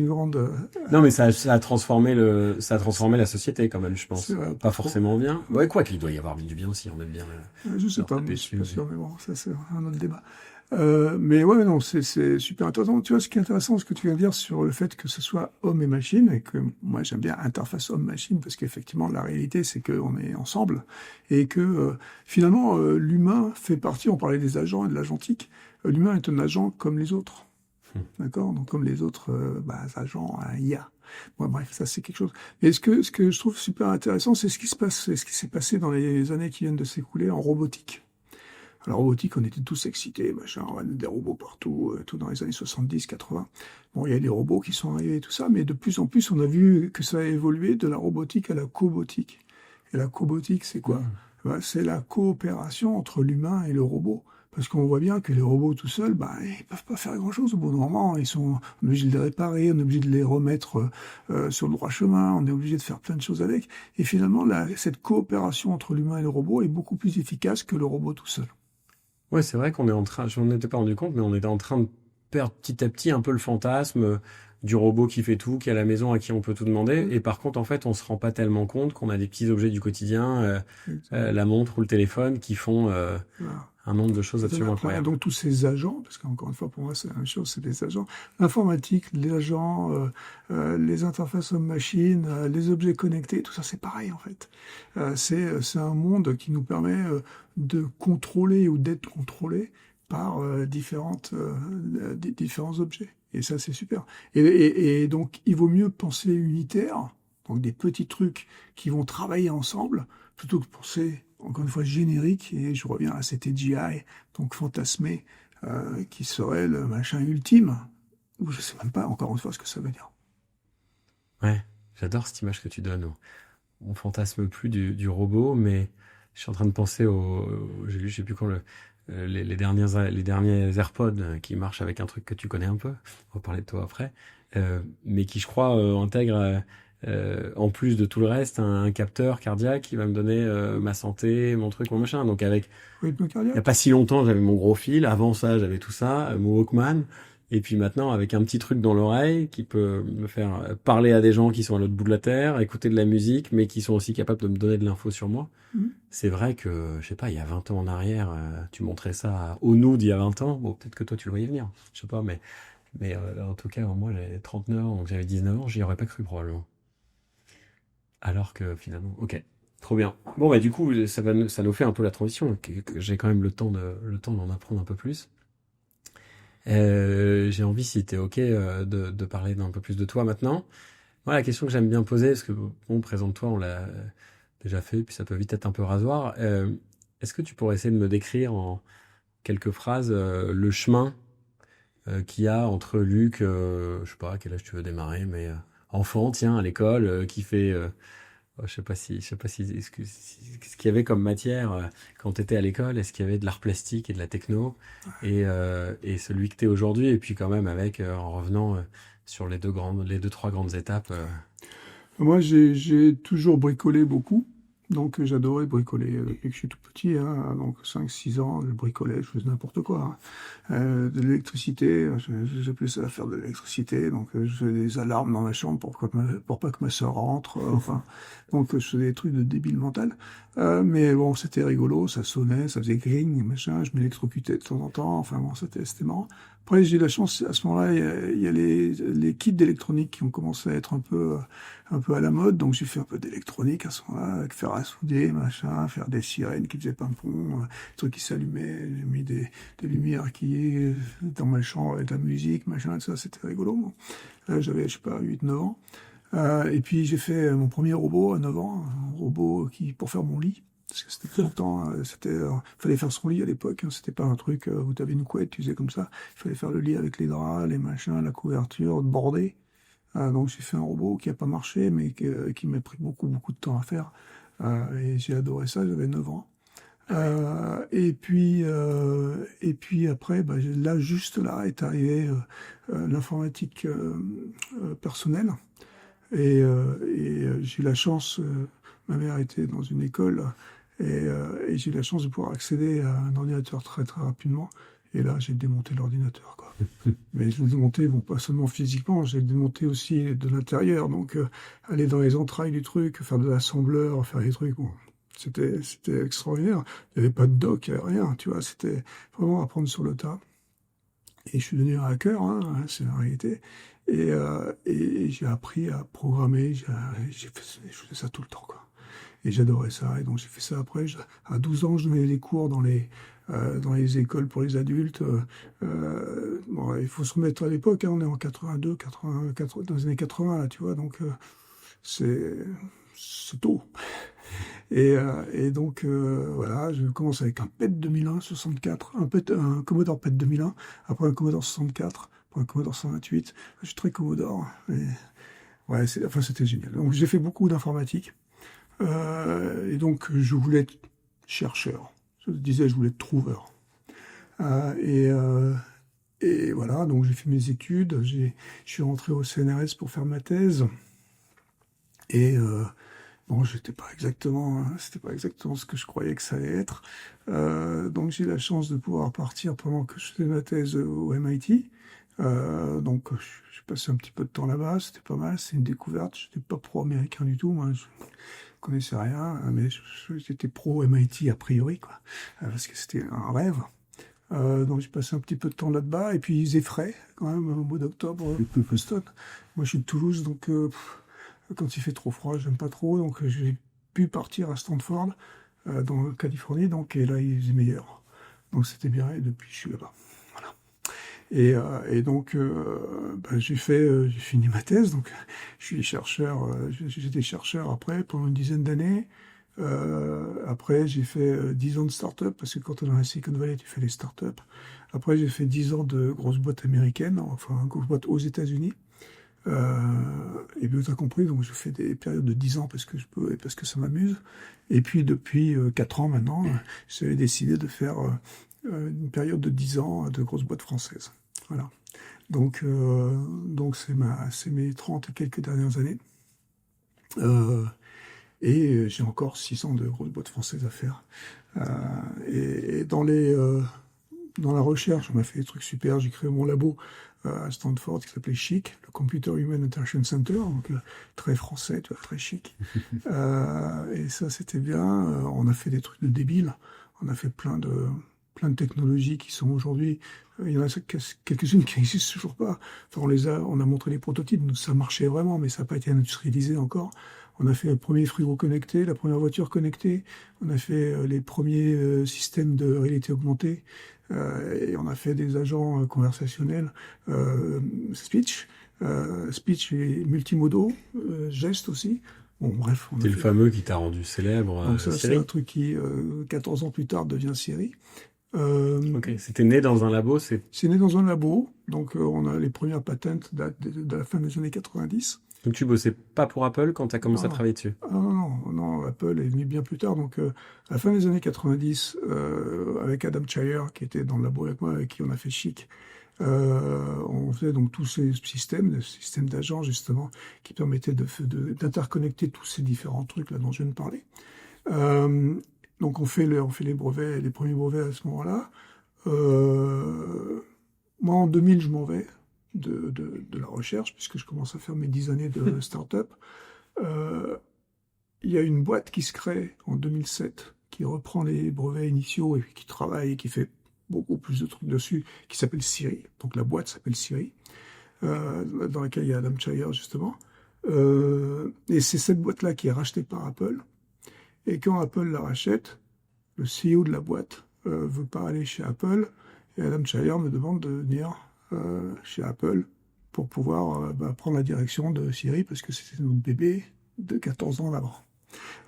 grande... Non, mais ça a transformé la société, quand même, je pense. Pas forcément bien. Ouais, quoi qu'il doit y avoir du bien aussi, on aime bien. Je sais pas, je suis pas sûr, mais bon, ça, c'est un autre débat. Mais ouais, non, c'est super intéressant. Tu vois, ce qui est intéressant, ce que tu viens de dire sur le fait que ce soit homme et machine, et que moi, j'aime bien interface homme-machine, parce qu'effectivement, la réalité, c'est qu'on est ensemble, et que finalement, l'humain fait partie, on parlait des agents et de l'agentique, l'humain est un agent comme les autres. D'accord, donc comme les autres agents IA. Bon, bref, ça c'est quelque chose. Mais ce que je trouve super intéressant, c'est ce qui s'est passé dans les années qui viennent de s'écouler en robotique. Alors robotique, on était tous excités, machin, on a des robots partout, tout dans les années 70, 80. Bon, il y a des robots qui sont arrivés et tout ça, mais de plus en plus, on a vu que ça a évolué de la robotique à la cobotique. Et la cobotique, c'est quoi ? C'est la coopération entre l'humain et le robot. Parce qu'on voit bien que les robots tout seuls, ils peuvent pas faire grand-chose au bout d'un moment. On est obligé de les réparer, on est obligé de les remettre sur le droit chemin, on est obligé de faire plein de choses avec. Et finalement, cette coopération entre l'humain et le robot est beaucoup plus efficace que le robot tout seul. Ouais, c'est vrai qu'on est en train, je m'en étais pas rendu compte, mais on était en train de perdre petit à petit un peu le fantasme du robot qui fait tout, qui est à la maison, à qui on peut tout demander. Et par contre, en fait, on se rend pas tellement compte qu'on a des petits objets du quotidien, la montre ou le téléphone, qui font un nombre de choses absolument incroyables. Donc tous ces agents, parce qu'encore une fois, pour moi, c'est la même chose, c'est des agents. L'informatique, les agents, les interfaces homme-machine, les objets connectés, tout ça, c'est pareil, en fait. C'est un monde qui nous permet de contrôler ou d'être contrôlé par différents objets. Et ça, c'est super. Et donc, il vaut mieux penser unitaire, donc des petits trucs qui vont travailler ensemble, plutôt que penser, encore une fois, générique. Et je reviens à cet AGI, donc fantasmé, qui serait le machin ultime. Ou je sais même pas, encore une fois, ce que ça veut dire. Ouais, j'adore cette image que tu donnes. On fantasme plus du robot, mais je suis en train de penser j'ai lu, je sais plus quand, les derniers AirPods qui marchent avec un truc que tu connais un peu. On va parler de toi après. Mais qui, je crois, intègre, en plus de tout le reste, un capteur cardiaque qui va me donner ma santé, mon truc, mon machin. Donc Rythme il n'y a cardiaque. pas si longtemps, j'avais mon gros fil. Avant ça, j'avais tout ça, mon Walkman. Et puis maintenant, avec un petit truc dans l'oreille qui peut me faire parler à des gens qui sont à l'autre bout de la terre, écouter de la musique, mais qui sont aussi capables de me donner de l'info sur moi. Mhm. C'est vrai que, je sais pas, il y a 20 ans en arrière, tu montrais ça à Ono d'il y a 20 ans. Bon, peut-être que toi, tu le voyais venir. Je sais pas, mais en tout cas, moi, j'avais 39 ans, donc j'avais 19 ans, j'y aurais pas cru probablement. Alors que finalement, ok. Trop bien. Bon, bah, du coup, ça nous fait un peu la transition, que j'ai quand même le temps d'en apprendre un peu plus. J'ai envie, si t'es ok, de parler d'un peu plus de toi maintenant. Moi, la question que j'aime bien poser, parce que bon, présente-toi, on l'a déjà fait, puis ça peut vite être un peu rasoir. Est-ce que tu pourrais essayer de me décrire en quelques phrases le chemin qu'il y a entre Luc, je sais pas à quel âge tu veux démarrer, mais enfant, tiens, à l'école, qui fait, je sais pas si, ce qu'il y avait comme matière quand tu étais à l'école, est-ce qu'il y avait de l'art plastique et de la techno, et celui que tu es aujourd'hui, et puis quand même avec, en revenant sur les deux, trois grandes étapes. Moi, j'ai toujours bricolé beaucoup. Donc, j'adorais bricoler depuis que je suis tout petit. Hein, donc, 5, 6 ans, je bricolais, je faisais n'importe quoi. Hein. De l'électricité, j'appelais ça faire de l'électricité. Donc, je faisais des alarmes dans ma chambre pour pas que ma soeur rentre. Enfin, donc, je faisais des trucs de débile mental. Mais bon, c'était rigolo, ça sonnait, ça faisait gring, machin. Je m'électrocutais de temps en temps. Enfin, bon, c'était marrant. Après, j'ai eu la chance, à ce moment-là, il y a les kits d'électronique qui ont commencé à être un peu à la mode, donc j'ai fait un peu d'électronique à ce moment-là, avec faire à souder, machin, faire des sirènes qui faisaient pimpon, des trucs qui s'allumaient, j'ai mis des lumières qui dans ma chambre avec de la musique, machin, ça c'était rigolo. Bon. J'avais, je sais pas, 8, 9 ans. Et puis j'ai fait mon premier robot à 9 ans, un robot pour faire mon lit. Parce que c'était longtemps, fallait faire son lit à l'époque, hein, c'était pas un truc où tu avais une couette, tu faisais comme ça. Il fallait faire le lit avec les draps, les machins, la couverture, bordée. Donc j'ai fait un robot qui a pas marché, mais qui m'a pris beaucoup, beaucoup de temps à faire. Et j'ai adoré ça, j'avais 9 ans. Et puis après, bah, là, juste là, est arrivé l'informatique personnelle. J'ai eu la chance, ma mère était dans une école, et j'ai eu la chance de pouvoir accéder à un ordinateur très, très rapidement. Et là, j'ai démonté l'ordinateur, quoi. Mais je l'ai démonté, bon, pas seulement physiquement, j'ai démonté aussi de l'intérieur. Donc, aller dans les entrailles du truc, faire de l'assembleur, faire des trucs, bon, c'était extraordinaire. Il n'y avait pas de doc, il n'y avait rien, tu vois. C'était vraiment apprendre sur le tas. Et je suis devenu un hacker, hein, c'est la réalité. Et j'ai appris à programmer, je faisais ça tout le temps, quoi. Et j'adorais ça. Et donc j'ai fait ça après. À 12 ans, je donnais des cours dans les écoles pour les adultes. Bon, il faut se remettre à l'époque, hein, on est en 82, 80, dans les années 80, là, tu vois. Donc c'est tôt. Et donc voilà, je commence avec un PET 2001, 64, un Commodore PET 2001, après un Commodore 64, après un Commodore 128. Je suis très Commodore. Ouais, c'était génial. Donc j'ai fait beaucoup d'informatique. Et donc, je voulais être chercheur. Je disais, je voulais être trouveur. Euh, et, euh, et voilà, donc j'ai fait mes études. Je suis rentré au CNRS pour faire ma thèse. Et bon, c'était pas exactement ce que je croyais que ça allait être. Donc j'ai eu la chance de pouvoir partir pendant que je faisais ma thèse au MIT. Donc j'ai passé un petit peu de temps là-bas, c'était pas mal, c'est une découverte. Je n'étais pas pro-américain du tout, moi. Je connaissais rien, mais j'étais pro MIT a priori, quoi, parce que c'était un rêve. Donc j'ai passé un petit peu de temps là-bas, et puis ils effraient quand même au mois d'octobre, Boston. Moi je suis de Toulouse, donc quand il fait trop froid, j'aime pas trop, donc j'ai pu partir à Stanford, dans la Californie, donc, et là il faisait meilleur. Donc c'était bien, et depuis je suis là-bas. Voilà. Et donc j'ai fini ma thèse, donc je suis chercheur, j'étais chercheur après pendant une dizaine d'années. Après j'ai fait 10 ans de start-up, parce que quand on est dans la Silicon Valley, tu fais les start-up. Après j'ai fait 10 ans de grosses boîtes américaines, enfin grosses boîtes aux États-Unis. Et bien, tu as compris, donc je fais des périodes de 10 ans parce que je peux et parce que ça m'amuse. Et puis depuis 4 ans maintenant, j'avais décidé de faire une période de 10 ans de grosses boîtes françaises. Voilà. Donc c'est mes 30 et quelques dernières années. Et j'ai encore 6 ans de grosses boîtes françaises à faire. Et dans la recherche, on a fait des trucs super. J'ai créé mon labo à Stanford qui s'appelait CHIC, le Computer Human Interaction Center, donc très français, tu vois, très chic. Et ça, c'était bien. On a fait des trucs de débiles. On a fait plein de technologies qui sont aujourd'hui. Il y en a quelques-unes qui n'existent toujours pas. Enfin, on a montré les prototypes, ça marchait vraiment, mais ça n'a pas été industrialisé encore. On a fait le premier frigo connecté, la première voiture connectée. On a fait les premiers systèmes de réalité augmentée. Et on a fait des agents conversationnels, speech et multimodaux, gestes aussi. Bon, bref. C'est le fameux qui t'a rendu célèbre, donc ça, Siri. c'est un truc qui, 14 ans plus tard, devient Siri. Ok, c'était né dans un labo, c'est né dans un labo. Donc on a les premières patentes datent de la fin des années 90. Donc tu bossais pas pour Apple quand tu as commencé à travailler dessus? Ah non, Apple est venu bien plus tard. Donc à la fin des années 90, avec Adam Chaya, qui était dans le labo avec moi, avec qui on a fait CHIC, on faisait donc tous ces systèmes d'agents justement, qui permettaient d'interconnecter tous ces différents trucs là dont je viens de parler. Donc on fait les brevets, les premiers brevets à ce moment-là. Moi en 2000, je m'en vais de la recherche, puisque je commence à faire mes 10 années de start-up. Il y a une boîte qui se crée en 2007, qui reprend les brevets initiaux et qui travaille et qui fait beaucoup plus de trucs dessus, qui s'appelle Siri. Donc la boîte s'appelle Siri, dans laquelle il y a Adam Chaya justement. Et c'est cette boîte-là qui est rachetée par Apple. Et quand Apple la rachète, le CEO de la boîte veut pas aller chez Apple, et Adam Chaya me demande de venir chez Apple pour pouvoir prendre la direction de Siri, parce que c'était notre bébé de 14 ans d'avant.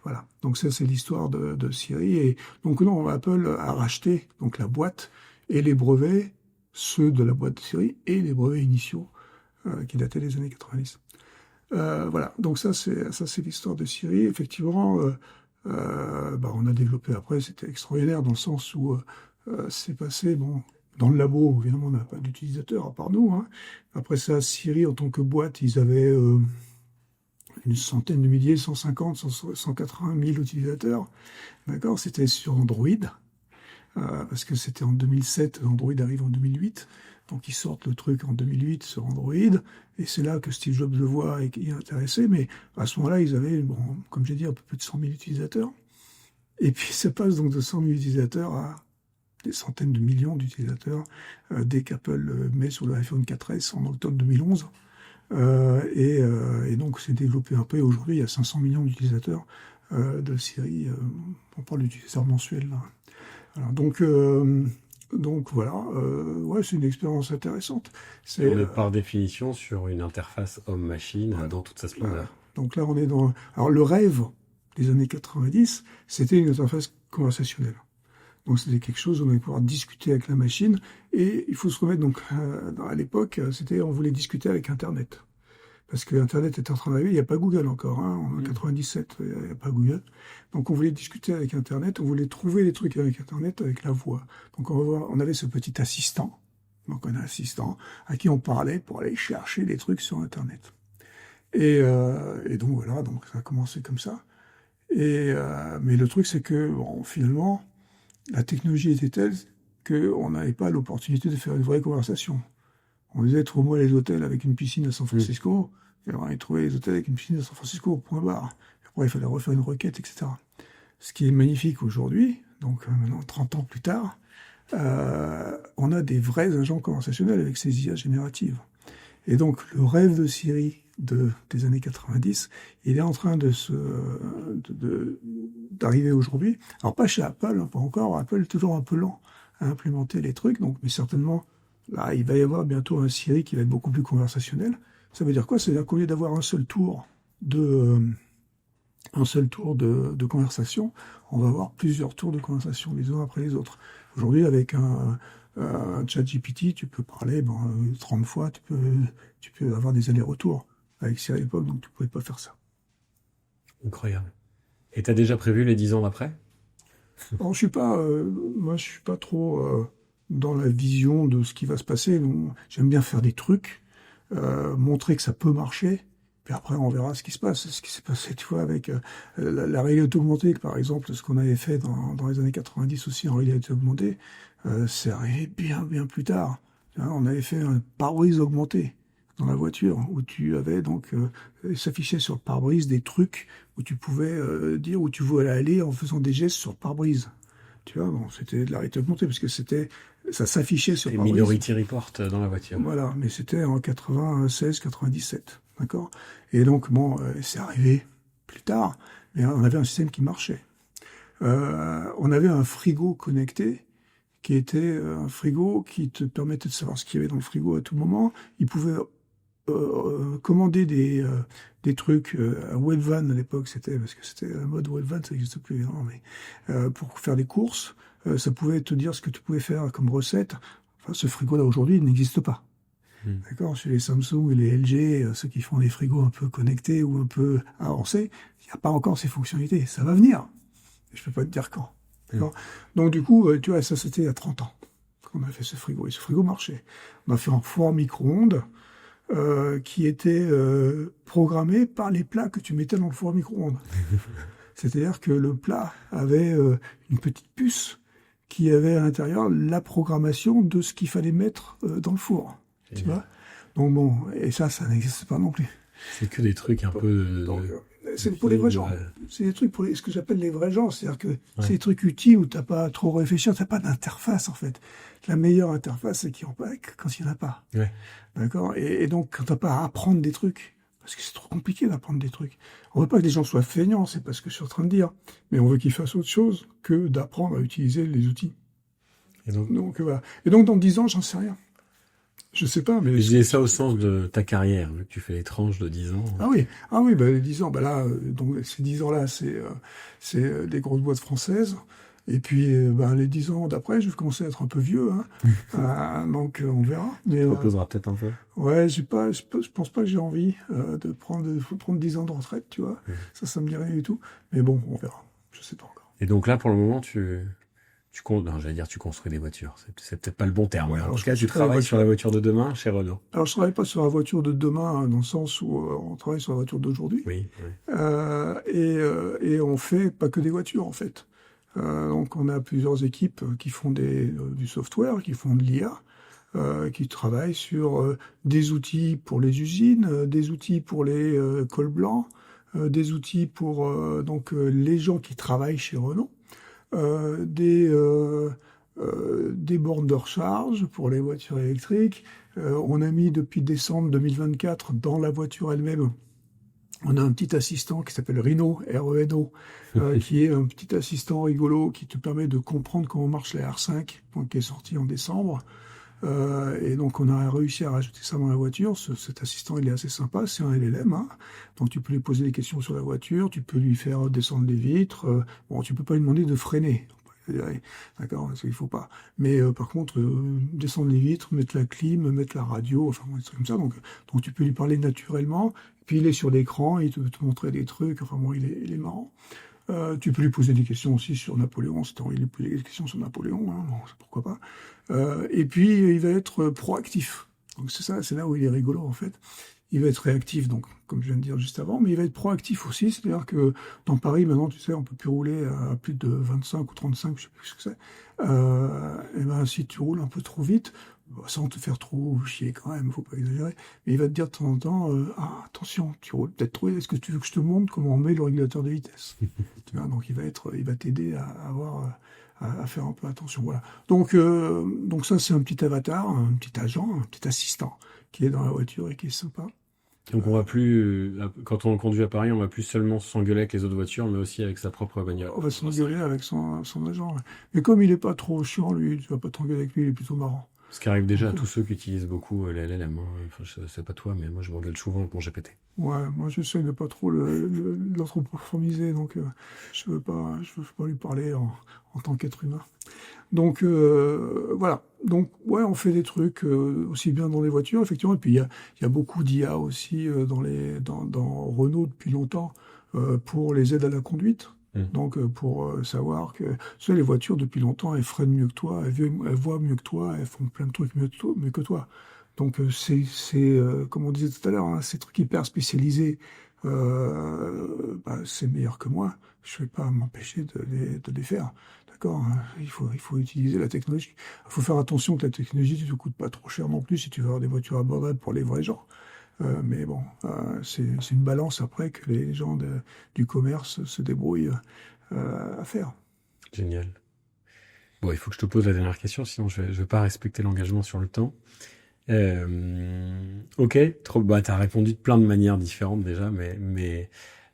Voilà, donc ça c'est l'histoire de Siri. Et donc non, Apple a racheté donc la boîte et les brevets, ceux de la boîte de Siri, et les brevets initiaux qui dataient des années 90. Voilà, donc ça c'est l'histoire de Siri. Effectivement, on a développé après, c'était extraordinaire dans le sens où c'est passé, dans le labo, évidemment, on n'a pas d'utilisateurs à part nous. Hein. Après ça, Siri, en tant que boîte, ils avaient une centaine de milliers, 150, 180 000 utilisateurs. D'accord, c'était sur Android, parce que c'était en 2007, Android arrive en 2008. Donc ils sortent le truc en 2008 sur Android, et c'est là que Steve Jobs le voit et est intéressé. Mais à ce moment-là, ils avaient, comme j'ai dit, un peu plus de 100 000 utilisateurs. Et puis ça passe donc de 100 000 utilisateurs à des centaines de millions d'utilisateurs dès qu'Apple met sur le iPhone 4S en octobre 2011. Et donc c'est développé un peu. Aujourd'hui, il y a 500 millions d'utilisateurs de Siri. On parle d'utilisateurs mensuels là. Alors, donc voilà, ouais, c'est une expérience intéressante. On est par définition sur une interface homme-machine dans toute sa splendeur. Donc là, on est dans... Alors le rêve des années 90, c'était une interface conversationnelle. Donc c'était quelque chose où on allait pouvoir discuter avec la machine. Et il faut se remettre, donc à l'époque, on voulait discuter avec Internet. Parce que Internet était en train d'arriver, il n'y a pas Google encore, hein, en 97, il n'y a pas Google. Donc on voulait discuter avec Internet, on voulait trouver les trucs avec Internet, avec la voix. Donc on avait ce petit assistant, donc un assistant, à qui on parlait pour aller chercher des trucs sur Internet. Et donc voilà, donc ça a commencé comme ça. Mais le truc c'est que, finalement, la technologie était telle qu'on n'avait pas l'opportunité de faire une vraie conversation. On disait, trouve-moi les hôtels avec une piscine à San Francisco. Et alors, on allait trouver les hôtels avec une piscine à San Francisco, point barre. Après, il fallait refaire une requête, etc. Ce qui est magnifique aujourd'hui, donc maintenant 30 ans plus tard, on a des vrais agents conversationnels avec ces IA génératives. Et donc, le rêve de Siri des années 90, il est en train d'arriver aujourd'hui. Alors, pas chez Apple, pas encore. Apple est toujours un peu lent à implémenter les trucs. Donc, mais certainement, là, il va y avoir bientôt un Siri qui va être beaucoup plus conversationnel. Ça veut dire quoi? Ça veut dire qu'au lieu d'avoir un seul tour de conversation, on va avoir plusieurs tours de conversation les uns après les autres. Aujourd'hui, avec un chat GPT, tu peux parler 30 fois, tu peux avoir des allers-retours. Avec Siri à l'époque, donc tu ne pouvais pas faire ça. Incroyable. Et tu as déjà prévu les 10 ans d'après? Alors, moi, je suis pas trop dans la vision de ce qui va se passer. Donc, j'aime bien faire des trucs, montrer que ça peut marcher. Puis après, on verra ce qui se passe. Ce qui s'est passé, tu vois, avec la réalité augmentée, par exemple, ce qu'on avait fait dans les années 90 aussi en réalité augmentée, c'est arrivé bien plus tard. Hein, on avait fait un pare-brise augmenté dans la voiture, où tu avais donc s'affichait sur le pare-brise des trucs où tu pouvais dire où tu voulais aller en faisant des gestes sur le pare-brise. Tu vois, bon, c'était de la réalité augmentée, parce que ça s'affichait sur le pare-brise. Minority Report dans la voiture. Voilà, mais c'était en 96, 97, d'accord? Et donc, bon, c'est arrivé plus tard, mais on avait un système qui marchait. On avait un frigo connecté, qui était un frigo qui te permettait de savoir ce qu'il y avait dans le frigo à tout moment. Il pouvait commander des trucs, un Webvan à l'époque, parce que c'était un mode Webvan, ça n'existe plus, non, mais pour faire des courses, ça pouvait te dire ce que tu pouvais faire comme recette. Enfin, ce frigo-là aujourd'hui, il n'existe pas. D'accord, chez les Samsung et les LG, ceux qui font des frigos un peu connectés ou un peu avancés, il n'y a pas encore ces fonctionnalités. Ça va venir. Je peux pas te dire quand. D'accord. Donc du coup, tu vois, ça c'était il y a 30 ans qu'on a fait ce frigo. Et ce frigo marchait. On a fait un four micro-ondes qui était programmé par les plats que tu mettais dans le four micro-ondes. C'est-à-dire que le plat avait une petite puce qui avait à l'intérieur la programmation de ce qu'il fallait mettre dans le four. Tu vois. Donc bon, et ça n'existe pas non plus. C'est que des trucs un peu... c'est pour les vrais gens. C'est des trucs pour ce que j'appelle les vrais gens. C'est-à-dire que c'est des trucs utiles où t'as pas à trop réfléchir, t'as pas d'interface en fait. La meilleure interface, c'est quand il n'y en a pas. Ouais. D'accord. Et donc, quand t'as pas à apprendre des trucs, parce que c'est trop compliqué d'apprendre des trucs. On veut pas que les gens soient feignants, c'est pas ce que je suis en train de dire. Mais on veut qu'ils fassent autre chose que d'apprendre à utiliser les outils. Donc voilà. Et donc, dans 10 ans, j'en sais rien. Je sais pas, mais... Je disais ça au sens de ta carrière, vu que tu fais les tranches de 10 ans. Ah oui, les 10 ans, là, donc ces 10 ans-là, c'est des grosses boîtes françaises. Et puis, les 10 ans d'après, je vais commencer à être un peu vieux, hein. Donc, on verra. Mais, ça reposera peut-être un peu. Ouais, je pense pas que j'ai envie de prendre 10 ans de retraite, tu vois. Ça me dit rien du tout. Mais bon, on verra. Je sais pas encore. Et donc là, pour le moment, tu construis des voitures. C'est peut-être pas le bon terme. Ouais, en tout cas, tu travailles sur la voiture de demain chez Renault. Alors, je travaille pas sur la voiture de demain, dans le sens où on travaille sur la voiture d'aujourd'hui. Oui. Et on fait pas que des voitures, en fait. Donc, on a plusieurs équipes qui font du software, qui font de l'IA, qui travaillent sur des outils pour les usines, des outils pour les cols blancs, des outils pour les gens qui travaillent chez Renault. Des bornes de recharge pour les voitures électriques. On a mis depuis décembre 2024 dans la voiture elle-même, on a un petit assistant qui s'appelle Reno, R-E-N-O, qui est un petit assistant rigolo qui te permet de comprendre comment marche la R5, qui est sorti en décembre. Et donc on a réussi à rajouter ça dans la voiture. Cet assistant, il est assez sympa, c'est un LLM, hein. Donc tu peux lui poser des questions sur la voiture, tu peux lui faire descendre les vitres. Tu peux pas lui demander de freiner, d'accord, parce qu'il faut pas. Mais par contre, descendre les vitres, mettre la clim, mettre la radio, enfin des trucs comme ça. Donc tu peux lui parler naturellement. Puis il est sur l'écran, il te montrer des trucs. Enfin bon, il est marrant. Tu peux lui poser des questions aussi sur Napoléon, si tu as envie de lui poser des questions sur Napoléon, hein, bon, pourquoi pas. Et puis, il va être proactif. Donc c'est là où il est rigolo, en fait. Il va être réactif, donc, comme je viens de dire juste avant, mais il va être proactif aussi, c'est-à-dire que dans Paris, maintenant, tu sais, on peut plus rouler à plus de 25 ou 35, je sais plus ce que c'est. Et si tu roules un peu trop vite, sans te faire trop chier quand même, faut pas exagérer, mais il va te dire de temps en temps, attention, tu roules peut-être trop, est-ce que tu veux que je te montre comment on met le régulateur de vitesse? Tu vois, donc il va t'aider à faire un peu attention, voilà. Donc ça, c'est un petit avatar, un petit agent, un petit assistant qui est dans la voiture et qui est sympa. Donc on va plus, quand on conduit à Paris, on va plus seulement s'engueuler avec les autres voitures, mais aussi avec sa propre bagnole. On va s'engueuler avec son agent. Ouais. Mais comme il est pas trop chiant, lui, tu vas pas t'engueuler avec lui, il est plutôt marrant. Ce qui arrive déjà à Donc, tous ceux qui utilisent beaucoup les LLM. Hein. Enfin, je sais pas toi, mais moi je m'engueule souvent avec mon GPT. ouais, moi j'essaie de pas trop l'anthropomorphiser, donc je veux pas lui parler en tant qu'être humain. Donc voilà. Donc ouais, on fait des trucs aussi bien dans les voitures, effectivement. Et puis il y a beaucoup d'IA aussi dans Renault depuis longtemps pour les aides à la conduite. Donc pour savoir que tu sais, les voitures depuis longtemps elles freinent mieux que toi, elles voient mieux que toi, elles font plein de trucs mieux que toi. Donc comme on disait tout à l'heure, hein, ces trucs hyper spécialisés, c'est meilleur que moi. Je ne vais pas m'empêcher de les faire. D'accord, hein. Il faut utiliser la technologie. Il faut faire attention que la technologie ne te coûte pas trop cher non plus si tu veux avoir des voitures abordables pour les vrais gens. Mais bon, c'est une balance après que les gens du commerce se débrouillent à faire. Génial. Bon, il faut que je te pose la dernière question, sinon je vais pas respecter l'engagement sur le temps. Ok, t'as répondu de plein de manières différentes déjà, mais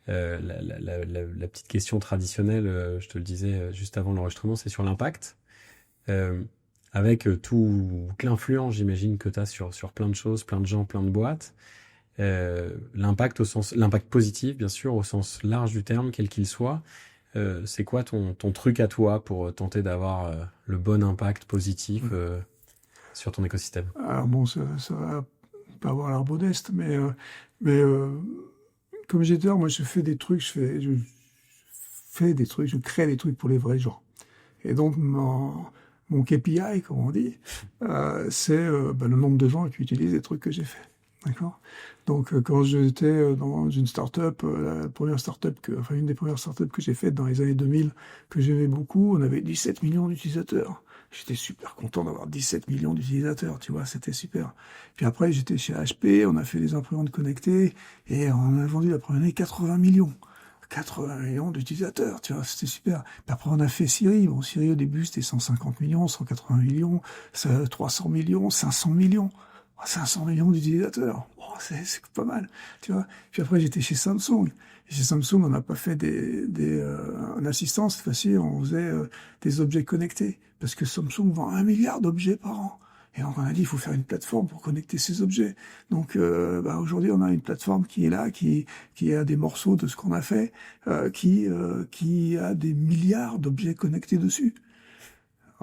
la petite question traditionnelle, je te le disais juste avant l'enregistrement, c'est sur l'impact. Avec toute l'influence, j'imagine, que tu as sur plein de choses, plein de gens, plein de boîtes. L'impact positif, bien sûr, au sens large du terme, quel qu'il soit. C'est quoi ton truc à toi pour tenter d'avoir le bon impact positif sur ton écosystème? Alors bon, ça va pas avoir l'air modeste, mais comme j'ai dit, moi je fais des trucs, je crée des trucs pour les vrais gens. Et donc mon KPI, comme on dit, c'est le nombre de gens qui utilisent les trucs que j'ai fait. D'accord. Donc quand j'étais dans une start-up, une des premières start-up que j'ai faites dans les années 2000, que j'aimais beaucoup, on avait 17 millions d'utilisateurs. J'étais super content d'avoir 17 millions d'utilisateurs, tu vois, c'était super. Puis après, j'étais chez HP, on a fait des imprimantes connectées, et on a vendu la première année 80 millions. 80 millions d'utilisateurs, tu vois, c'était super. Puis après, on a fait Siri. Bon, Siri, au début, c'était 150 millions, 180 millions, 300 millions, 500 millions. 500 millions d'utilisateurs. Bon, c'est pas mal, tu vois. Puis après, j'étais chez Samsung. Et chez Samsung, on n'a pas fait en assistance facile, on faisait des objets connectés. Parce que Samsung vend 1 milliard d'objets par an. Et donc, on a dit, il faut faire une plateforme pour connecter ces objets. Donc, aujourd'hui, on a une plateforme qui est là, qui a des morceaux de ce qu'on a fait, qui a des milliards d'objets connectés dessus.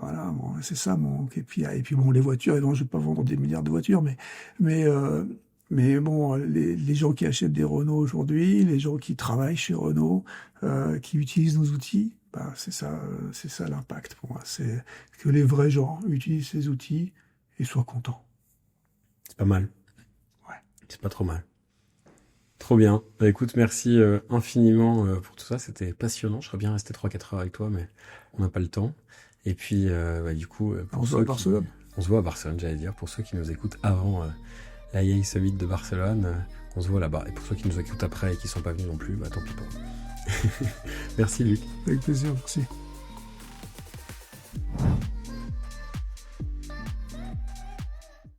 Voilà, bon, c'est ça mon KPI. Et puis bon, les voitures, et non, je vais pas vendre des milliards de voitures, mais bon, les gens qui achètent des Renault aujourd'hui, les gens qui travaillent chez Renault, qui utilisent nos outils, c'est ça l'impact pour moi. C'est que les vrais gens utilisent ces outils et soient contents. C'est pas mal. Ouais. C'est pas trop mal. Trop bien. Écoute, merci infiniment pour tout ça. C'était passionnant. Je serais bien resté 3-4 heures avec toi, mais on n'a pas le temps. Et puis, du coup, on se voit à Barcelone. On se voit à Barcelone, j'allais dire. Pour ceux qui nous écoutent avant l'IA Summit de Barcelone, on se voit là-bas. Et pour ceux qui nous écoutent après et qui sont pas venus non plus, tant pis pour eux. Merci Luc. Avec plaisir, merci.